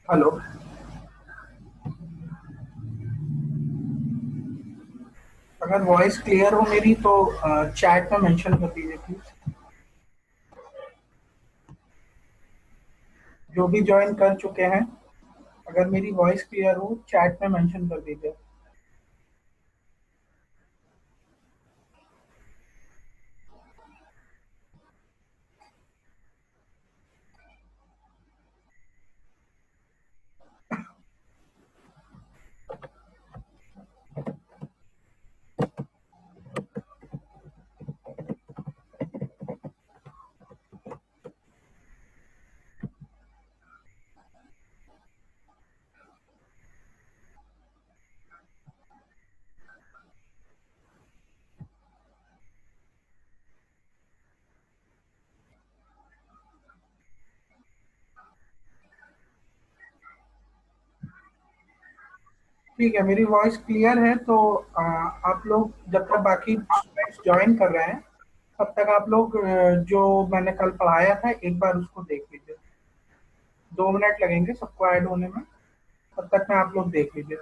Hello. अगर voice clear हो मेरी तो चैट में मेंशन कर दीजिए प्लीज। जो भी ज्वाइन कर चुके हैं, अगर मेरी वॉइस क्लियर हो चैट में मेंशन कर दीजिए। ठीक है, मेरी वॉइस क्लियर है तो आप लोग जब तक बाकी स्टूडेंट्स ज्वाइन कर रहे हैं तब तक आप लोग जो मैंने कल पढ़ाया था एक बार उसको देख लीजिए। 2 मिनट लगेंगे सबको ऐड होने में, तब तक में आप लोग देख लीजिए।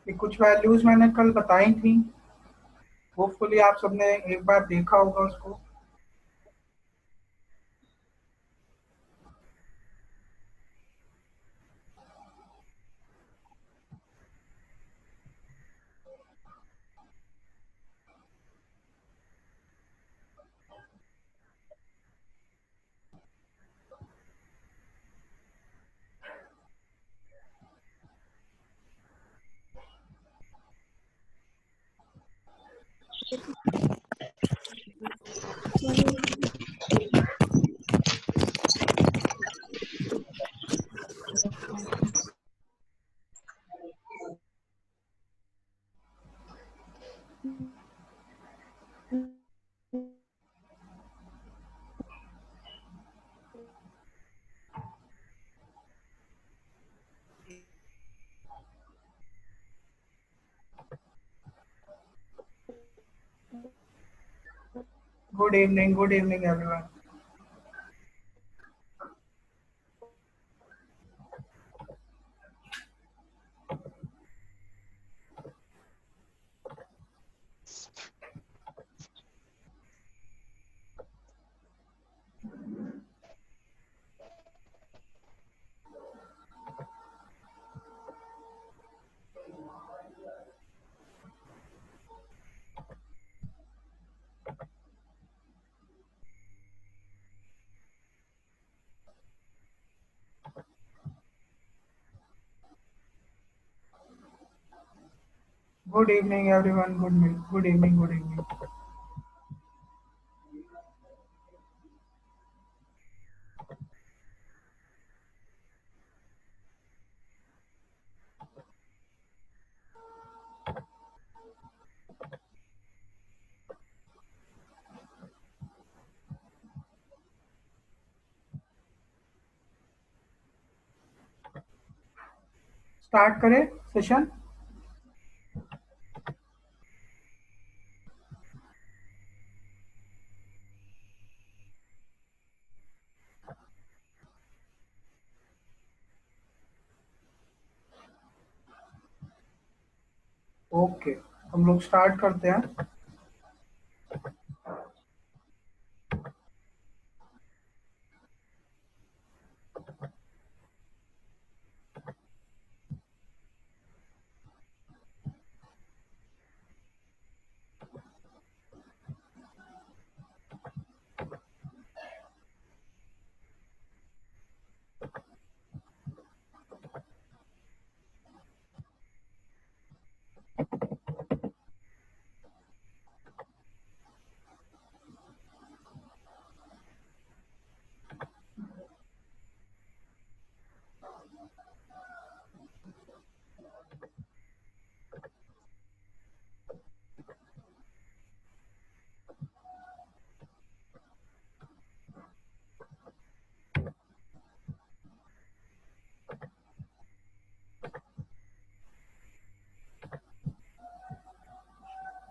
ये कुछ वैल्यूज मैंने कल बताई थी, होपफुली आप सबने एक बार देखा होगा उसको। Good evening everyone. Good evening everyone. Good evening, good evening. Start करें सेशन। ओके, हम लोग स्टार्ट करते हैं।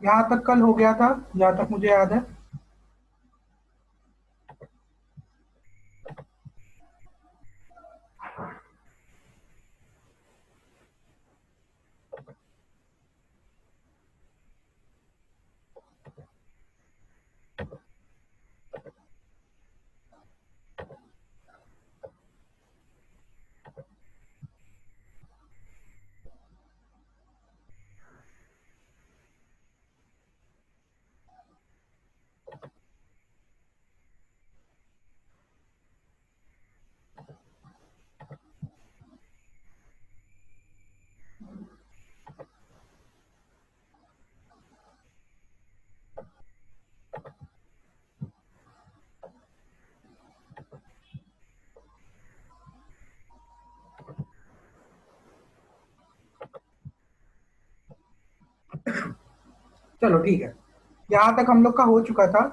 यहाँ तक कल हो गया था, जहाँ तक मुझे याद है। चलो ठीक है, यहाँ तक हम लोग का हो चुका था।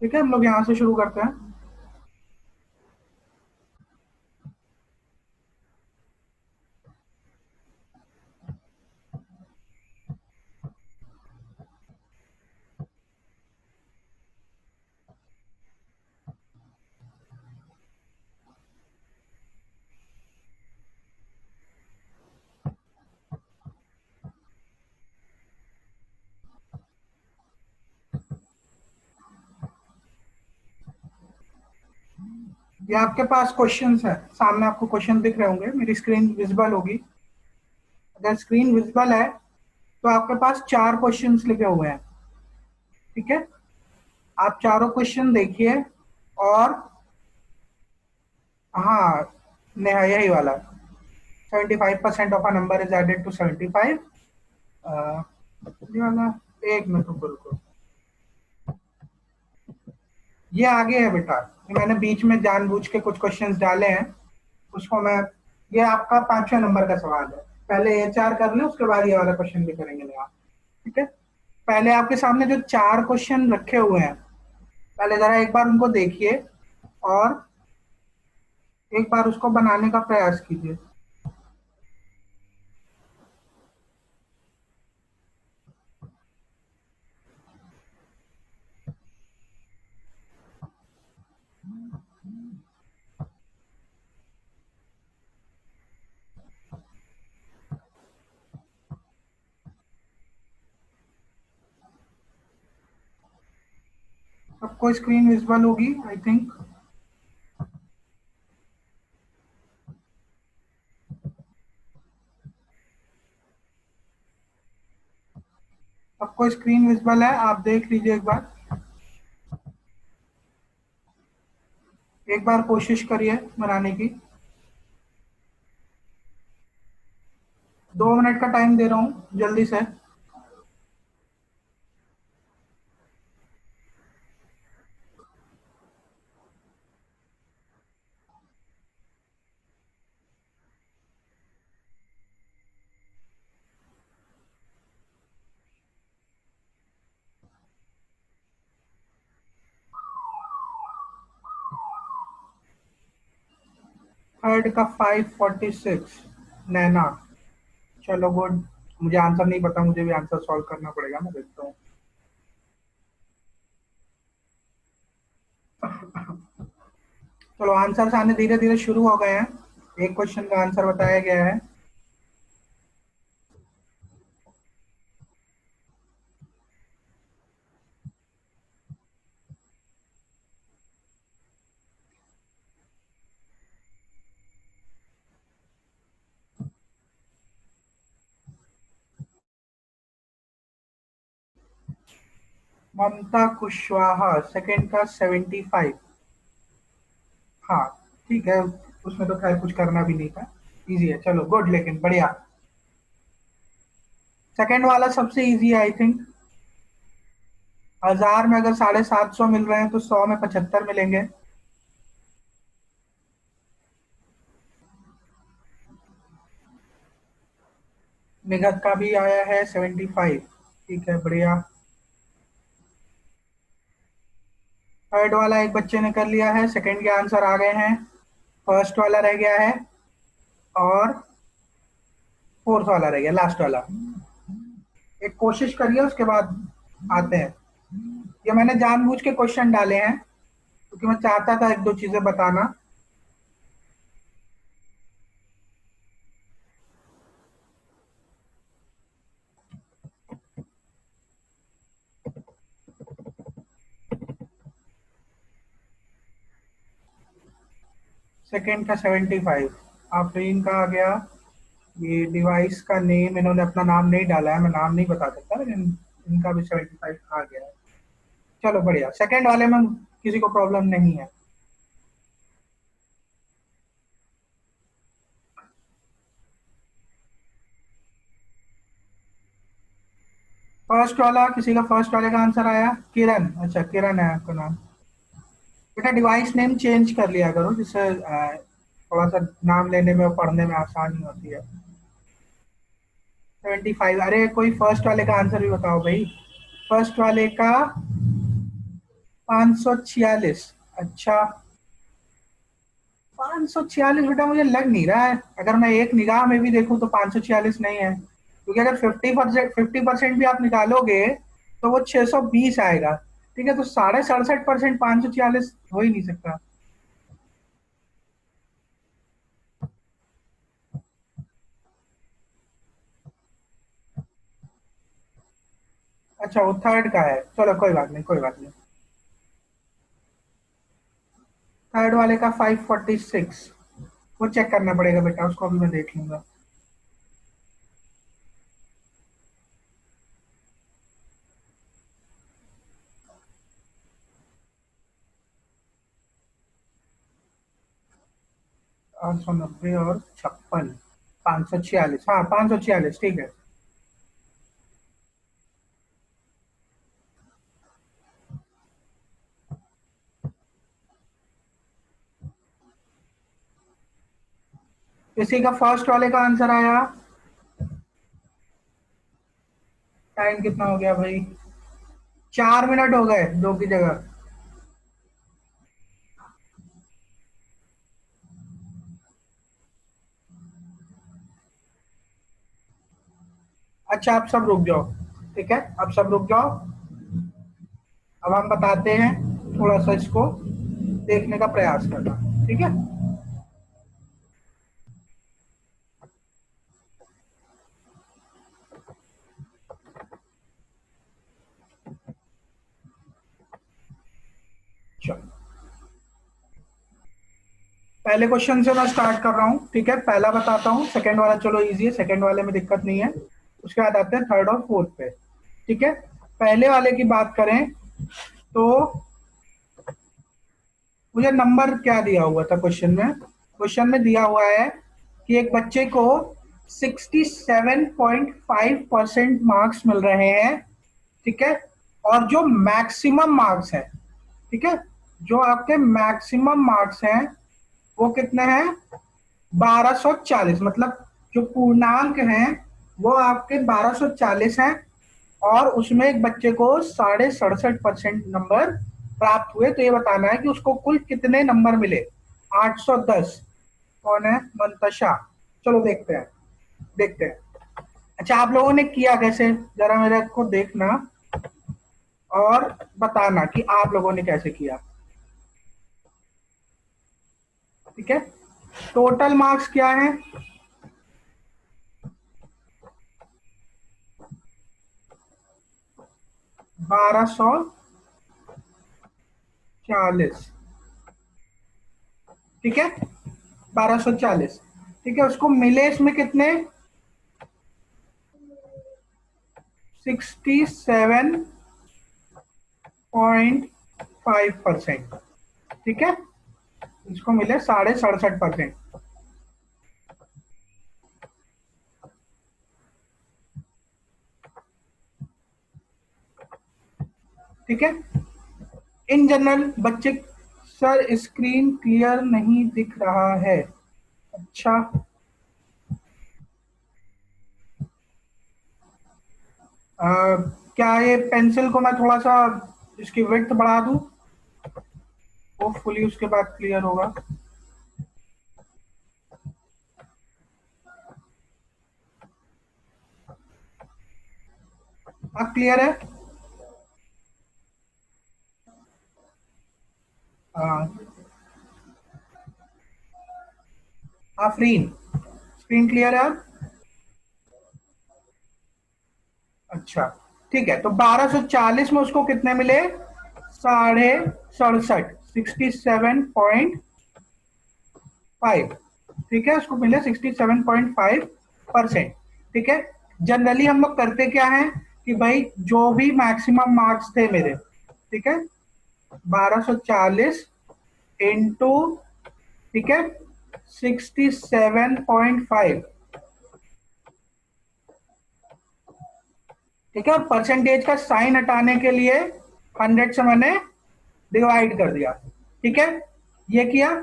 ठीक है, हम लोग यहाँ से शुरू करते हैं। ये आपके पास क्वेश्चंस है, सामने आपको क्वेश्चन दिख रहे होंगे, मेरी स्क्रीन विजिबल होगी। अगर स्क्रीन विजिबल है तो आपके पास चार क्वेश्चंस लिखे हुए हैं। ठीक है, आप चारों क्वेश्चन देखिए। और हाँ, नेहा यही वाला, 75% of a number is added to 75। ये वाला, एक मिनट रुको रुको, ये आगे है बेटा। ये मैंने बीच में जानबूझ के कुछ क्वेश्चंस डाले हैं, उसको मैं, ये आपका 5वें नंबर का सवाल है। पहले ये चार कर ले, उसके बाद ये वाला क्वेश्चन भी करेंगे नेहा। ठीक है, पहले आपके सामने जो चार क्वेश्चन रखे हुए हैं, पहले जरा एक बार उनको देखिए और एक बार उसको बनाने का प्रयास कीजिए। सबको स्क्रीन विजिबल होगी आई थिंक। सबको स्क्रीन विजिबल है, आप देख लीजिए एक बार। एक बार कोशिश करिए बनाने की। 2 मिनट का टाइम दे रहा हूँ, जल्दी से। 3rd का 546, नैना। चलो गुड। मुझे आंसर नहीं पता, मुझे भी आंसर सॉल्व करना पड़ेगा, मैं देखता हूँ। चलो आंसर आने धीरे धीरे शुरू हो गए हैं। एक क्वेश्चन का आंसर बताया गया है। ममता कुशवाहा, सेकंड का 75। हाँ ठीक है, उसमें तो खैर कुछ करना भी नहीं था, इजी है, चलो गुड, लेकिन बढ़िया। सेकंड वाला सबसे इजी है आई थिंक। 1000 में अगर 750 मिल रहे हैं तो 100 में 75 मिलेंगे। निगत का भी आया है 75। ठीक है, बढ़िया। थर्ड वाला एक बच्चे ने कर लिया है, सेकंड के आंसर आ गए हैं। फर्स्ट वाला रह गया है, और फोर्थ वाला रह गया, लास्ट वाला। एक कोशिश करिए, उसके बाद आते हैं। ये मैंने जानबूझ के क्वेश्चन डाले हैं क्योंकि मैं चाहता था एक दो चीजें बताना। सेकंड का 75। आफरीन का आ गया। ये डिवाइस का नेम, इन्होंने अपना नाम नहीं डाला है, मैं नाम नहीं बता सकता, लेकिन इनका भी 75 आ गया है। चलो बढ़िया, सेकंड वाले में किसी को प्रॉब्लम नहीं है। फर्स्ट वाला, किसी का फर्स्ट वाले का आंसर आया? किरण, अच्छा किरण है आपका नाम। बेटा डिवाइस नेम चेंज कर लिया करो, जिससे थोड़ा सा नाम लेने में और पढ़ने में आसानी होती है। 75, अरे कोई फर्स्ट वाले का आंसर भी बताओ भाई। फर्स्ट वाले का 546। अच्छा, 546 बेटा मुझे लग नहीं रहा है, अगर मैं एक निगाह में भी देखूं तो 546 नहीं है, क्योंकि अगर 50% भी आप निकालोगे तो वो 620 आएगा। ठीक है, तो 67.5% 546 हो ही नहीं सकता। अच्छा, वो थर्ड का है, चलो कोई बात नहीं, कोई बात नहीं। थर्ड वाले का 546, वो चेक करना पड़ेगा बेटा, उसको अभी मैं देख लूंगा। 890 और 56, 546, हाँ 546, ठीक है। इसी का फर्स्ट वाले का आंसर आया। टाइम कितना हो गया भाई? 4 मिनट हो गए, दो की जगह। अच्छा, आप सब रुक जाओ। ठीक है, अब सब रुक जाओ। अब हम बताते हैं, थोड़ा सा इसको देखने का प्रयास करना। ठीक है, चलो पहले क्वेश्चन से मैं स्टार्ट कर रहा हूँ। ठीक है, पहला बताता हूँ, सेकंड वाला चलो इजी है, सेकंड वाले में दिक्कत नहीं है। उसके बाद आते हैं थर्ड और फोर्थ पे। ठीक है, पहले वाले की बात करें तो मुझे नंबर क्या दिया हुआ था क्वेश्चन में? क्वेश्चन में दिया हुआ है कि एक बच्चे को 67.5% मार्क्स मिल रहे हैं। ठीक है, और जो मैक्सिमम मार्क्स है, ठीक है, जो आपके मैक्सिमम मार्क्स हैं वो कितने हैं? 1240, मतलब जो पूर्णांक हैं वो आपके 1240 हैं। और उसमें एक बच्चे को 67.5% नंबर प्राप्त हुए, तो ये बताना है कि उसको कुल कितने नंबर मिले। 810। कौन है? मंतशा। चलो देखते हैं, देखते हैं। अच्छा, आप लोगों ने किया कैसे, जरा मेरे को देखना और बताना कि आप लोगों ने कैसे किया। ठीक है, टोटल मार्क्स क्या है? 1240। ठीक है, 1240। ठीक है, उसको मिले इसमें कितने? 67.5%। ठीक है, इसको मिले 67.5%। ठीक है। इन जनरल बच्चे, सर स्क्रीन क्लियर नहीं दिख रहा है। अच्छा, क्या ये पेंसिल को मैं थोड़ा सा इसकी विड्थ बढ़ा दूं, होपफुली उसके बाद क्लियर होगा। अब क्लियर है? आफरीन, स्क्रीन क्लियर है अब? अच्छा, ठीक है। तो 1240 में उसको कितने मिले? 67.5, 67.5। ठीक है, उसको मिले 67.5%। ठीक है। जनरली हम लोग करते क्या है कि भाई जो भी मैक्सिमम मार्क्स थे मेरे, ठीक है, 1240 इंटू, ठीक है, 67.5, ठीक है, और परसेंटेज का साइन हटाने के लिए 100 से मैंने डिवाइड कर दिया। ठीक है, ये किया।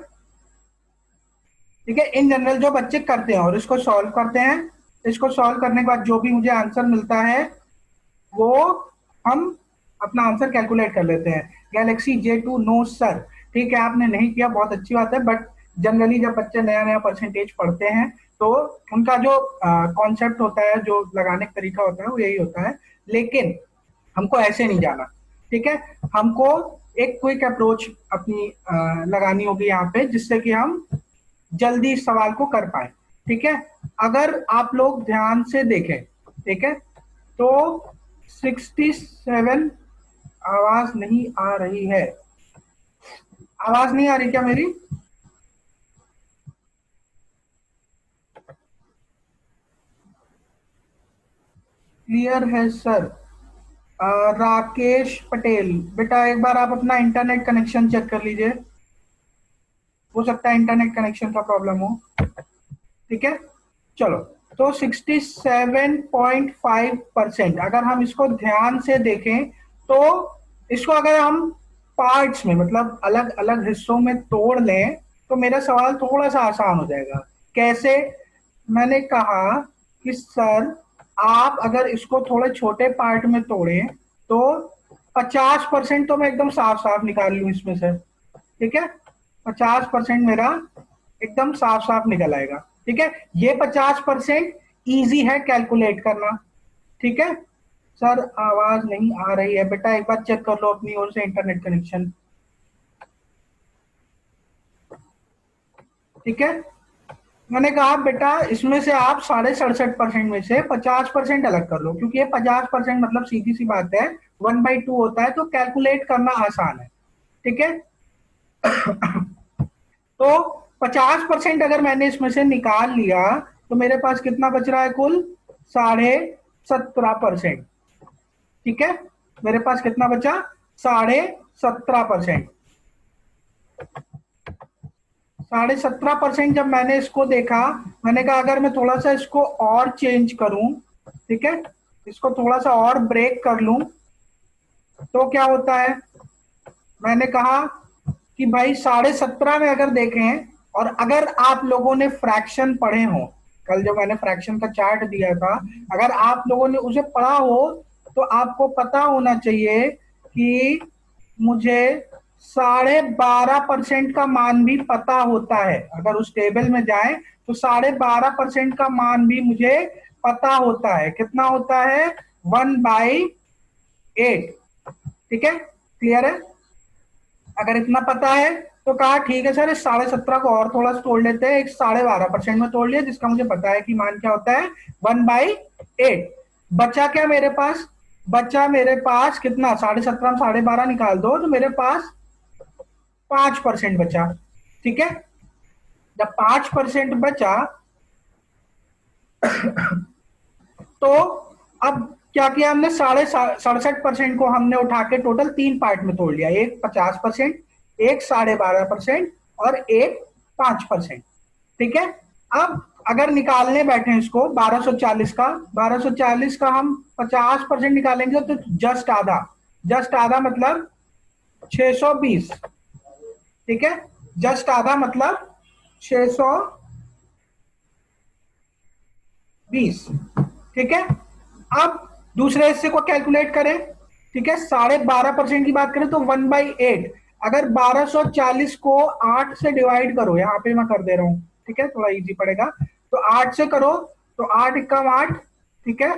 ठीक है, इन जनरल जो बच्चे करते हैं और इसको सॉल्व करते हैं, इसको सॉल्व करने के बाद जो भी मुझे आंसर मिलता है वो हम अपना आंसर कैलकुलेट कर लेते हैं। गैलेक्सी J2 नो सर, ठीक है, आपने नहीं किया, बहुत अच्छी बात है, बट जनरली जब बच्चे नया नया परसेंटेज पढ़ते हैं तो उनका जो कॉन्सेप्ट होता है, जो लगाने का तरीका होता है, वो यही होता है। लेकिन हमको ऐसे नहीं जाना। ठीक है, हमको एक क्विक अप्रोच अपनी लगानी होगी यहाँ पे, जिससे कि हम जल्दी इस सवाल को कर पाए। ठीक है, अगर आप लोग ध्यान से देखें, ठीक है, तो 67, आवाज नहीं आ रही है? आवाज नहीं आ रही क्या मेरी? क्लियर है सर। राकेश पटेल, बेटा एक बार आप अपना इंटरनेट कनेक्शन चेक कर लीजिए, हो सकता है इंटरनेट कनेक्शन का प्रॉब्लम हो। ठीक है, चलो। तो 67.5%, अगर हम इसको ध्यान से देखें तो इसको अगर हम पार्ट्स में, मतलब अलग अलग हिस्सों में तोड़ लें तो मेरा सवाल थोड़ा सा आसान हो जाएगा। कैसे? मैंने कहा कि सर आप अगर इसको थोड़े छोटे पार्ट में तोड़ें तो 50% तो मैं एकदम साफ साफ निकाल लूं इसमें से। ठीक है, 50% मेरा एकदम साफ साफ निकल आएगा। ठीक है, ये 50% ईजी है कैलकुलेट करना। ठीक है, सर आवाज नहीं आ रही है, बेटा एक बार चेक कर लो अपनी ओर से इंटरनेट कनेक्शन। ठीक है, मैंने कहा बेटा इसमें से आप 67.5% में से 50% अलग कर लो, क्योंकि ये 50% मतलब सीधी सी बात है 1/2 होता है, तो कैलकुलेट करना आसान है। ठीक है, तो 50% अगर मैंने इसमें से निकाल लिया तो मेरे पास कितना बच रहा है? कुल 17.5%। ठीक है, मेरे पास कितना बचा? 17.5%। 17.5% जब मैंने इसको देखा, मैंने कहा अगर मैं थोड़ा सा इसको और चेंज करूं, ठीक है, इसको थोड़ा सा और ब्रेक कर लूं तो क्या होता है? मैंने कहा कि भाई 17.5 में अगर देखें, और अगर आप लोगों ने फ्रैक्शन पढ़े हो, कल जो मैंने फ्रैक्शन का चार्ट दिया था, अगर आप लोगों ने उसे पढ़ा हो तो आपको पता होना चाहिए कि मुझे 12.5% का मान भी पता होता है। अगर उस टेबल में जाए तो 12.5% का मान भी मुझे पता होता है। कितना होता है? 1/8। ठीक है, क्लियर है? अगर इतना पता है तो कहा ठीक है सर, इस 17.5 को और थोड़ा सा तोड़ लेते हैं, एक 12.5% में तोड़ लिया, जिसका मुझे पता है कि मान क्या होता है? 1/8। बचा क्या मेरे पास? बचा मेरे पास कितना? 17.5 में 12.5 निकाल दो तो मेरे पास 5% बचा। ठीक है, जब 5% बचा तो अब क्या किया हमने? 67.5% को हमने उठा के टोटल 3 पार्ट में तोड़ लिया, एक 50%, एक 12.5%, और एक 5%। ठीक है, अब अगर निकालने बैठे इसको 1240 का, 1240 का हम 50% निकालेंगे तो जस्ट आधा, जस्ट आधा मतलब 620। ठीक है, जस्ट आधा मतलब 620। ठीक है, अब दूसरे हिस्से को कैलकुलेट करें। ठीक है, 12.5% की बात करें तो 1/8। अगर 1240 को 8 से डिवाइड करो, यहां पे मैं कर दे रहा हूं, ठीक है, थोड़ा इजी पड़ेगा, तो 8 से करो तो 8 एकम 8, ठीक है,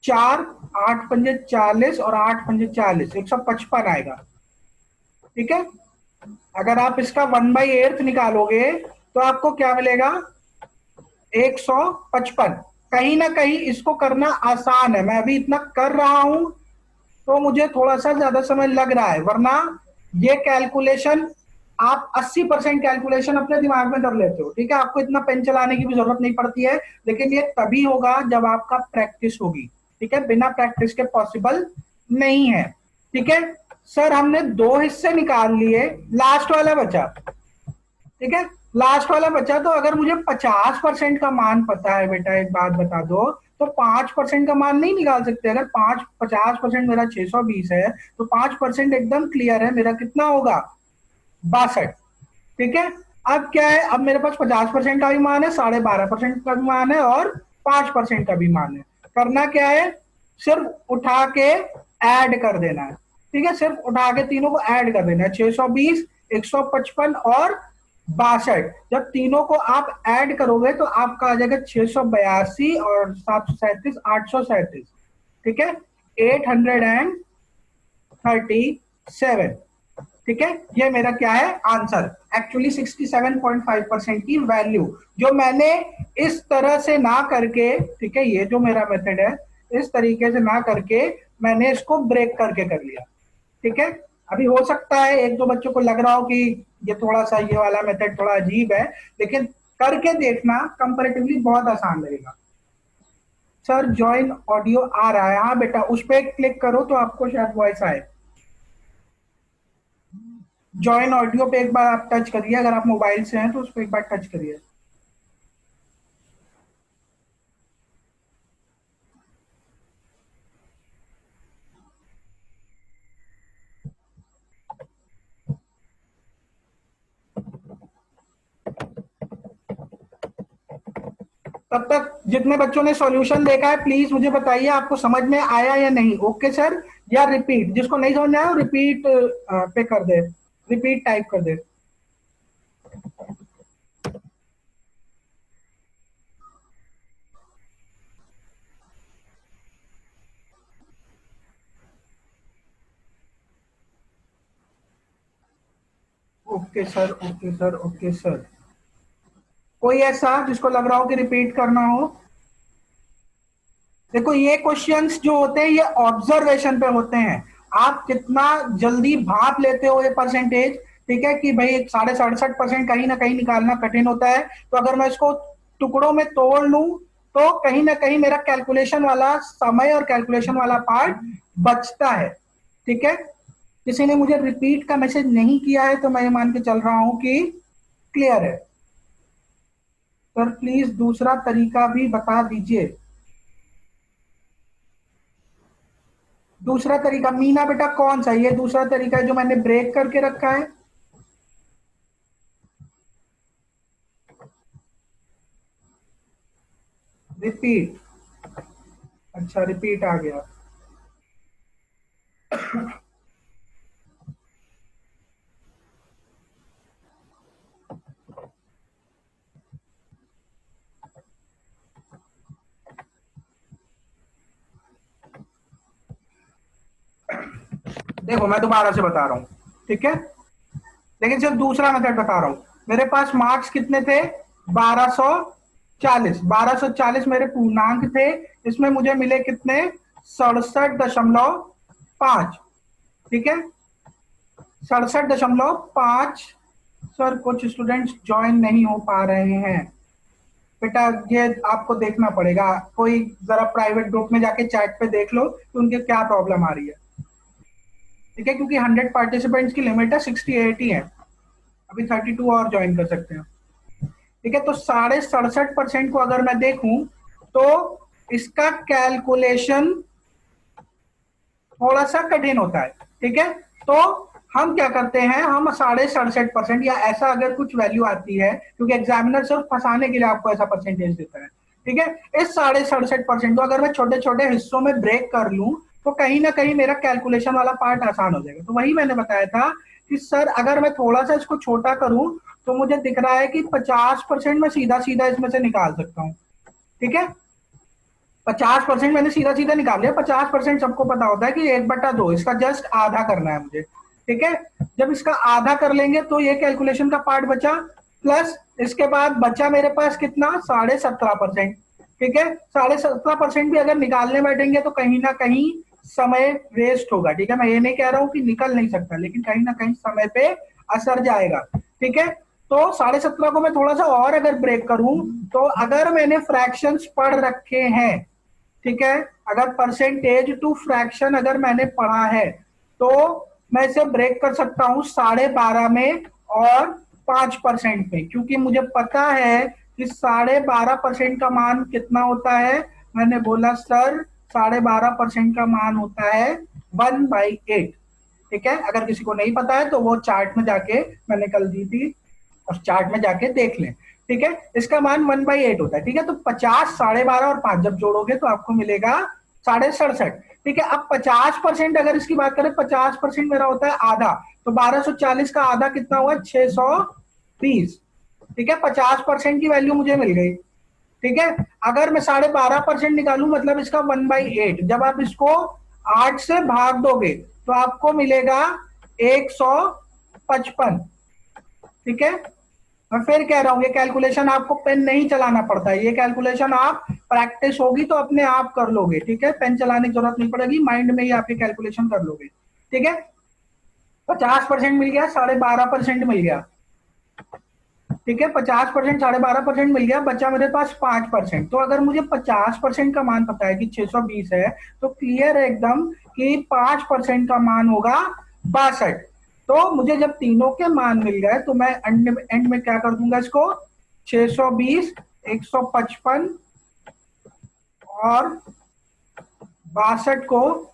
4, 8 पंजे 40 और 8 पंजे 40, 155 आएगा। ठीक है, अगर आप इसका 1/8 निकालोगे तो आपको क्या मिलेगा, 155। कहीं ना कहीं इसको करना आसान है, मैं अभी इतना कर रहा हूं तो मुझे थोड़ा सा ज्यादा समय लग रहा है, वरना ये कैलकुलेशन आप 80% कैलकुलेशन अपने दिमाग में कर लेते हो। ठीक है, आपको इतना पेन चलाने की भी जरूरत नहीं पड़ती है, लेकिन ये तभी होगा जब आपका प्रैक्टिस होगी। ठीक है, बिना प्रैक्टिस के पॉसिबल नहीं है। ठीक है सर, हमने दो हिस्से निकाल लिए, लास्ट वाला बचा। ठीक है, लास्ट वाला बचा, तो अगर मुझे 50% का मान पता है बेटा, एक बात बता दो, तो 5% का मान नहीं निकाल सकते? अगर 50% मेरा 620 है, तो 5% एकदम क्लियर है, मेरा कितना होगा, 62। ठीक है, अब क्या है, अब मेरे पास 50% का भी मान है, 12.5% का भी मान है और 5% का भी मान है। करना क्या है, सिर्फ उठा के ऐड कर देना है। ठीक है, सिर्फ उठा के तीनों को ऐड कर देना है, 620, 155 और 62। जब तीनों को आप ऐड करोगे तो आपका आ जाएगा 682 और 737, 837। ठीक है, 837। ठीक है, ये मेरा क्या है, आंसर। एक्चुअली 67.5% की वैल्यू, जो मैंने इस तरह से ना करके, ठीक है, ये जो मेरा मेथड है, इस तरीके से ना करके मैंने इसको ब्रेक करके कर लिया। ठीक है, अभी हो सकता है एक दो बच्चों को लग रहा हो कि ये थोड़ा सा, ये वाला मेथड थोड़ा अजीब है, लेकिन करके देखना, कंपैरेटिवली बहुत आसान लगेगा। सर ज्वाइन ऑडियो आ रहा है, हाँ बेटा, उस पर क्लिक करो तो आपको शायद वॉइस आए। ज्वाइन ऑडियो पे एक बार आप टच करिए, अगर आप मोबाइल से हैं तो उस पर एक बार टच करिए। तब तक जितने बच्चों ने सॉल्यूशन देखा है प्लीज मुझे बताइए आपको समझ में आया या नहीं। ओके सर, या रिपीट, जिसको नहीं समझ में आया रिपीट पे कर दे, रिपीट टाइप कर दे। Okay sir, okay sir, okay sir. कोई ऐसा जिसको लग रहा हो कि रिपीट करना हो? देखो, ये क्वेश्चंस जो होते हैं ये ऑब्जर्वेशन पे होते हैं, आप कितना जल्दी भाप लेते हो ये परसेंटेज। ठीक है, कि भाई 67.5% कहीं ना कहीं निकालना कठिन होता है, तो अगर मैं इसको टुकड़ों में तोड़ लूं तो कहीं ना कहीं मेरा कैलकुलेशन वाला समय और कैलकुलेशन वाला पार्ट बचता है। ठीक है, किसी ने मुझे रिपीट का मैसेज नहीं किया है तो मैं ये मान के चल रहा हूं कि क्लियर है। सर प्लीज दूसरा तरीका भी बता दीजिए। दूसरा तरीका मीना बेटा कौन सा, ये दूसरा तरीका है जो मैंने ब्रेक करके रखा है? रिपीट, अच्छा रिपीट आ गया। देखो मैं दोबारा से बता रहा हूं, ठीक है, लेकिन सिर्फ दूसरा मेथड बता रहा हूं। मेरे पास मार्क्स कितने थे, 1240, 1240 मेरे पूर्णांक थे, इसमें मुझे मिले कितने, 67.5। ठीक है, 67.5। सर कुछ स्टूडेंट्स ज्वाइन नहीं हो पा रहे हैं बेटा, ये आपको देखना पड़ेगा, कोई जरा प्राइवेट ग्रुप में जाके चैट पे देख लो कि उनके क्या प्रॉब्लम आ रही है। ठीक है, क्योंकि 100 पार्टिसिपेंट्स की लिमिट है, 68 ही है। अभी 32 और ज्वाइन कर सकते हैं। ठीक है, तो 67.5% को अगर मैं देखूं तो इसका कैलकुलेशन थोड़ा सा कठिन होता है। ठीक है, तो हम क्या करते हैं, हम 67.5% या ऐसा अगर कुछ वैल्यू आती है, क्योंकि एग्जामिनर सिर्फ फंसाने के लिए आपको ऐसा परसेंटेज देता है। ठीक है, इस 67.5% को अगर मैं छोटे छोटे हिस्सों में ब्रेक कर लूं तो कहीं ना कहीं मेरा कैलकुलेशन वाला पार्ट आसान हो जाएगा। तो वही मैंने बताया था कि सर अगर मैं थोड़ा सा इसको छोटा करूं तो मुझे दिख रहा है कि 50% मैं सीधा सीधा इसमें से निकाल सकता हूं। ठीक है, 50% मैंने सीधा सीधा निकाल लिया। 50% सबको पता होता है कि 1/2, इसका जस्ट आधा करना है मुझे। ठीक है, जब इसका आधा कर लेंगे तो ये कैलकुलेशन का पार्ट बचा, प्लस इसके बाद बचा मेरे पास कितना, 17.5%। ठीक है, 17.5% भी अगर निकालने बैठेंगे तो कहीं ना कहीं समय वेस्ट होगा। ठीक है, मैं ये नहीं कह रहा हूं कि निकल नहीं सकता, लेकिन कहीं ना कहीं समय पे असर जाएगा। ठीक है, तो 17.5 को मैं थोड़ा सा और अगर ब्रेक करूं, तो अगर मैंने फ्रैक्शंस पढ़ रखे हैं, ठीक है, अगर परसेंटेज टू फ्रैक्शन अगर मैंने पढ़ा है तो मैं इसे ब्रेक कर सकता हूं 12.5 में और 5% में, क्योंकि मुझे पता है कि 12.5% का मान कितना होता है। मैंने बोला सर 12.5% का मान होता है 1/8। ठीक है, अगर किसी को नहीं पता है तो वो चार्ट में जाके, मैंने कल दी थी, और चार्ट में जाके देख लें। ठीक है, इसका मान 1/8 होता है। ठीक है, तो 50, 12.5 और 5 जब जोड़ोगे तो आपको मिलेगा 67.5। ठीक है, अब 50% अगर इसकी बात करें, 50% मेरा होता है आधा, तो 1240 का आधा कितना हुआ, 620। ठीक है, 50% की वैल्यू मुझे मिल गई। ठीक है, अगर मैं 12.5% निकालू मतलब इसका 1/8, जब आप इसको 8 से भाग दोगे तो आपको मिलेगा 155। ठीक है, मैं फिर कह रहा हूं ये कैलकुलेशन आपको पेन नहीं चलाना पड़ता है, ये कैलकुलेशन आप प्रैक्टिस होगी तो अपने आप कर लोगे। ठीक है, पेन चलाने की जरूरत नहीं पड़ेगी, माइंड में ही आप ये कैलकुलेशन कर लोगे। ठीक है, 50% मिल गया, 12.5% मिल गया। ठीक है, 50%, 12.5% मिल गया, बचा मेरे पास 5%। तो अगर मुझे 50% का मान पता है कि 620 है, तो क्लियर है एकदम कि 5% का मान होगा 62। तो मुझे जब तीनों के मान मिल गए तो मैं एंड में क्या कर दूंगा, इसको 620, 155 और 62 को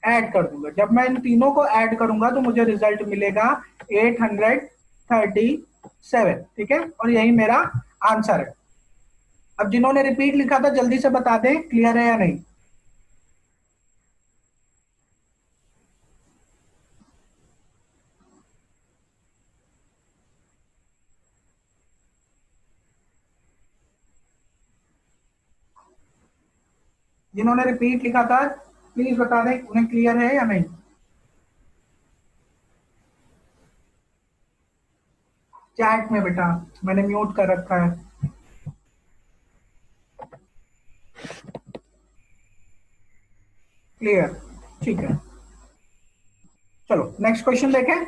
ऐड कर दूंगा। जब मैं इन तीनों को ऐड करूंगा तो मुझे रिजल्ट मिलेगा 837। ठीक है, और यही मेरा आंसर है। अब जिन्होंने रिपीट लिखा था जल्दी से बता दें क्लियर है या नहीं। जिन्होंने रिपीट लिखा था प्लीज बता दें उन्हें क्लियर है या नहीं। चैट में बेटा, मैंने म्यूट कर रखा है। क्लियर, ठीक है, चलो नेक्स्ट क्वेश्चन देखें।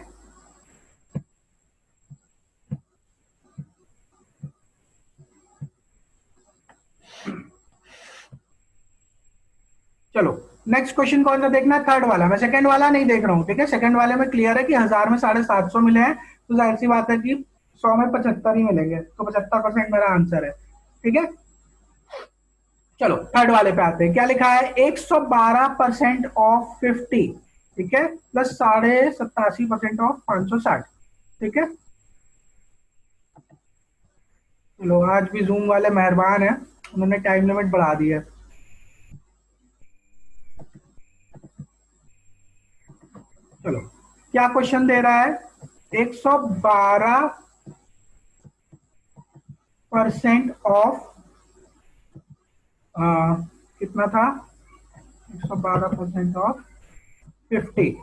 चलो नेक्स्ट क्वेश्चन कौन सा देखना है, थर्ड वाला। मैं सेकंड वाला नहीं देख रहा हूँ। ठीक है, सेकंड वाले में क्लियर है कि 1000 में 750 मिले हैं, तो जाहिर सी बात है कि 100 में 75 ही मिलेंगे, तो 75% मेरा आंसर है। ठीक है, चलो थर्ड वाले पे आते हैं। क्या लिखा है, 112% ऑफ 50, ठीक है, प्लस 87.5% ऑफ 560। ठीक है, चलो आज भी जूम वाले मेहरबान है, उन्होंने टाइम लिमिट बढ़ा दी है। चलो क्या क्वेश्चन दे रहा है, 112% ऑफ कितना था, 112% ऑफ 50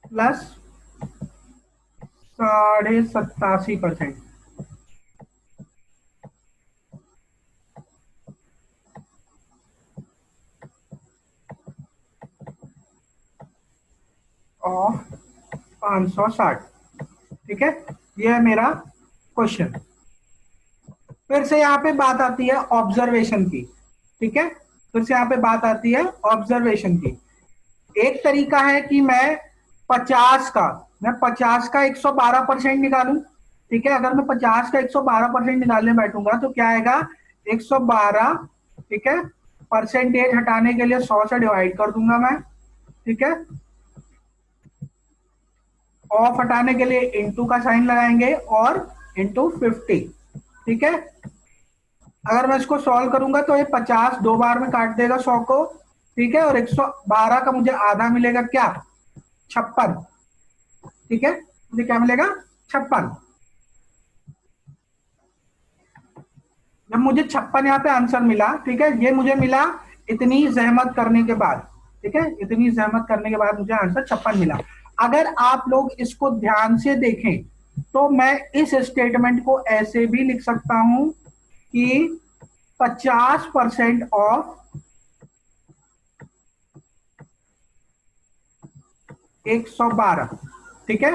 प्लस 87.5% ऑफ 560। ठीक है, ये है मेरा क्वेश्चन। फिर से यहाँ पे बात आती है ऑब्जर्वेशन की। ठीक है, फिर से यहाँ पे बात आती है ऑब्जर्वेशन की। एक तरीका है कि मैं 50 का 112% निकालूं। ठीक है, अगर मैं 50 का 112% निकालने बैठूंगा तो क्या आएगा, 112। ठीक है, परसेंटेज हटाने के लिए 100 से डिवाइड कर दूंगा मैं। ठीक है, ऑफ हटाने के लिए इंटू का साइन लगाएंगे और इंटू 50। ठीक है, अगर मैं इसको सॉल्व करूंगा तो ये 50 दो बार में काट देगा 100 को। ठीक है, और 112 का मुझे आधा मिलेगा क्या, 56। ठीक है, मुझे क्या मिलेगा, 56। जब मुझे 56 यहाँ पे आंसर मिला, ठीक है, ये मुझे मिला इतनी जहमत करने के बाद। ठीक है, इतनी जहमत करने के बाद मुझे आंसर 56 मिला। अगर आप लोग इसको ध्यान से देखें तो मैं इस स्टेटमेंट को ऐसे भी लिख सकता हूं कि 50% ऑफ 112। ठीक है,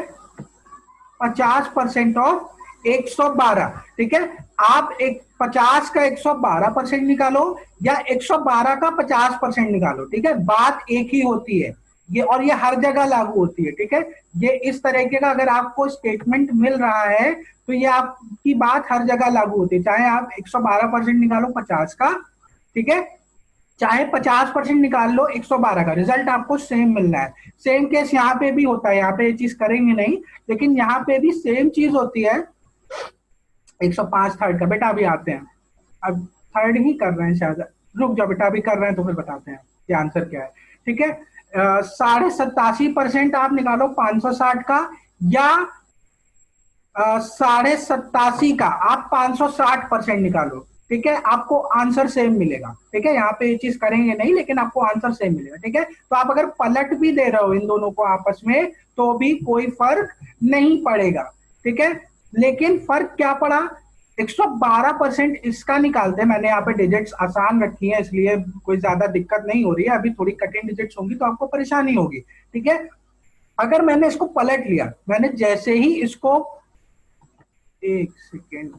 50% ऑफ 112। ठीक है, आप एक 50 का 112% निकालो या 112 का 50% निकालो, ठीक है, बात एक ही होती है ये, और ये हर जगह लागू होती है। ठीक है, ये इस तरीके का अगर आपको स्टेटमेंट मिल रहा है तो ये आपकी बात हर जगह लागू होती है, चाहे आप 112% निकालो 50 का। ठीक है, चाहे 50% निकाल लो 112 का, रिजल्ट आपको सेम मिलना है। सेम केस यहाँ पे भी होता है, यहाँ पे ये चीज करेंगे नहीं, लेकिन यहाँ पे भी सेम चीज होती है। 105 थर्ड का, बेटा अभी आते हैं, अब थर्ड ही कर रहे हैं शायद, रुक जाओ बेटा अभी कर रहे हैं तो फिर बताते हैं कि आंसर क्या है। ठीक है, 87.5% आप निकालो 560 का, या 87.5 का आप 560% निकालो। ठीक है, आपको आंसर सेम मिलेगा। ठीक है, यहाँ पे ये चीज करेंगे नहीं लेकिन आपको आंसर सेम मिलेगा। ठीक है, तो आप अगर पलट भी दे रहे हो इन दोनों को आपस में तो भी कोई फर्क नहीं पड़ेगा। ठीक है, लेकिन फर्क क्या पड़ा, 112% इसका निकालते हैं, मैंने यहाँ पे डिजिट्स आसान रखी है इसलिए कोई ज्यादा दिक्कत नहीं हो रही है, अभी थोड़ी कठिन डिजिट्स होंगी तो आपको परेशानी होगी। ठीक है, अगर मैंने इसको पलट लिया, मैंने जैसे ही इसको, एक सेकेंड,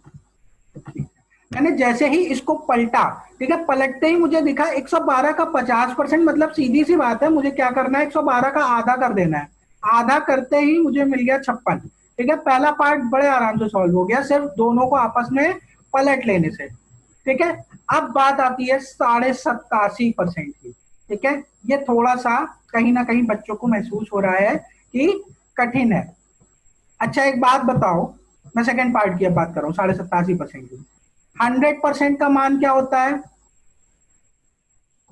मैंने जैसे ही इसको पलटा, ठीक है, पलटते ही मुझे दिखा 112 का 50%, मतलब सीधी सी बात है मुझे क्या करना है, 112 का आधा कर देना है। आधा करते ही मुझे मिल गया 56। ठीक है, पहला पार्ट बड़े आराम से सॉल्व हो गया सिर्फ दोनों को आपस में पलट लेने से। ठीक है, अब बात आती है 87.5% की। ठीक है, ये थोड़ा सा कहीं ना कहीं बच्चों को महसूस हो रहा है कि कठिन है। अच्छा एक बात बताओ, मैं सेकंड पार्ट की अब बात कर रहा हूँ 87.5% की। 100% का मान क्या होता है,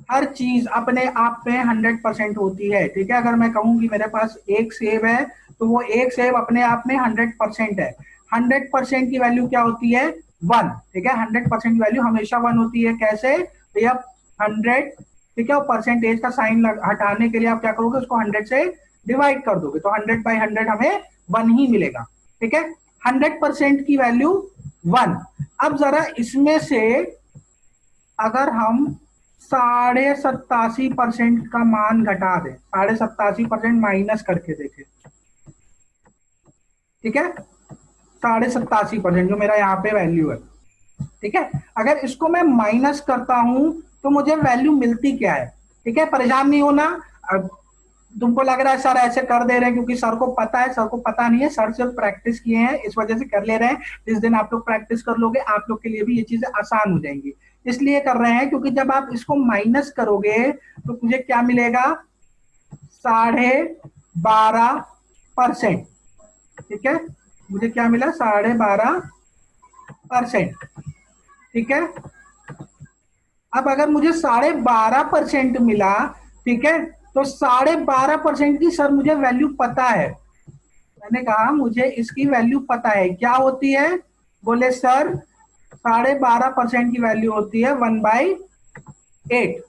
हर चीज अपने आप में 100% होती है। ठीक है, अगर मैं कहूं कि मेरे पास एक सेब है तो वो एक सेब अपने आप में 100% है। 100% की वैल्यू क्या होती है, 1। ठीक है, 100% की वैल्यू हमेशा 1 होती है। कैसे भैया, 100, ठीक है, और परसेंटेज का साइन हटाने के लिए आप क्या करोगे, उसको 100 से डिवाइड कर दोगे तो 100/100 हमें 1 ही मिलेगा। ठीक है, 100% की वैल्यू 1। अब जरा इसमें से अगर हम 87.5% का मान घटा दें, 87.5% माइनस करके देखें। ठीक है, 87.5% जो मेरा यहाँ पे वैल्यू है। ठीक है, अगर इसको मैं माइनस करता हूं तो मुझे वैल्यू मिलती क्या है। ठीक है, परेशान नहीं होना। अब तुमको लग रहा है सर ऐसे कर दे रहे हैं क्योंकि सर को पता है, सर को पता नहीं है, सर सिर्फ प्रैक्टिस किए हैं इस वजह से कर ले रहे हैं। जिस दिन आप लोग प्रैक्टिस कर लोगे आप लोग के लिए भी ये चीजें आसान हो जाएंगी, इसलिए कर रहे हैं क्योंकि जब आप इसको माइनस करोगे तो मुझे क्या मिलेगा, 12.5%। ठीक है, मुझे क्या मिला, 12.5%। ठीक है, अब अगर मुझे 12.5% मिला, ठीक है, तो 12.5% की सर मुझे वैल्यू पता है। मैंने कहा मुझे इसकी वैल्यू पता है, क्या होती है, बोले सर 12.5% की वैल्यू होती है 1/8।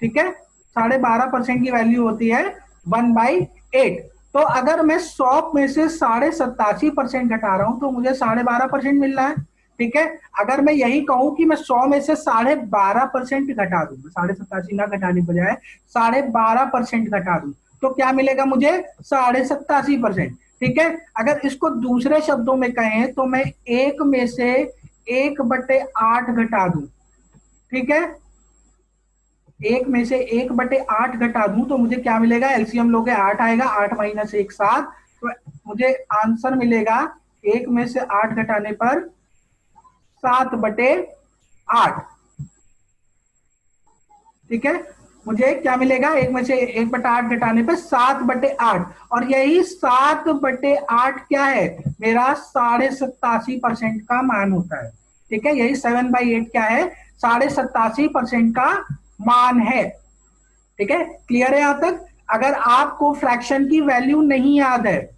ठीक है, 12.5% की वैल्यू होती है 1/8। तो अगर मैं 100 में से 87.5% घटा रहा हूं तो मुझे 12.5% मिल रहा है। ठीक है, अगर मैं यही कहूं कि मैं 100 में से 12.5% घटा दूं, 87.5 ना घटाने के बजाय 12.5% घटा दूं तो क्या मिलेगा मुझे, 87.5%। ठीक है, अगर इसको दूसरे शब्दों में कहें तो मैं 1 में से 1/8 घटा दूं। ठीक है, 1 में से 1/8 घटा दूं तो मुझे क्या मिलेगा, एलसीएम लोगे 8 आएगा, 8 माइनस 1 7, तो मुझे आंसर मिलेगा 1 में से 8 घटाने पर 7/8। ठीक है, मुझे क्या मिलेगा, 1 में से 1/8 घटाने पर 7/8, और यही 7/8 क्या है, मेरा 87.5% का मान होता है। ठीक है, यही 7/8 क्या है, 87.5% का मान है। ठीक है, क्लियर है यहां तक। अगर आपको फ्रैक्शन की वैल्यू नहीं याद है,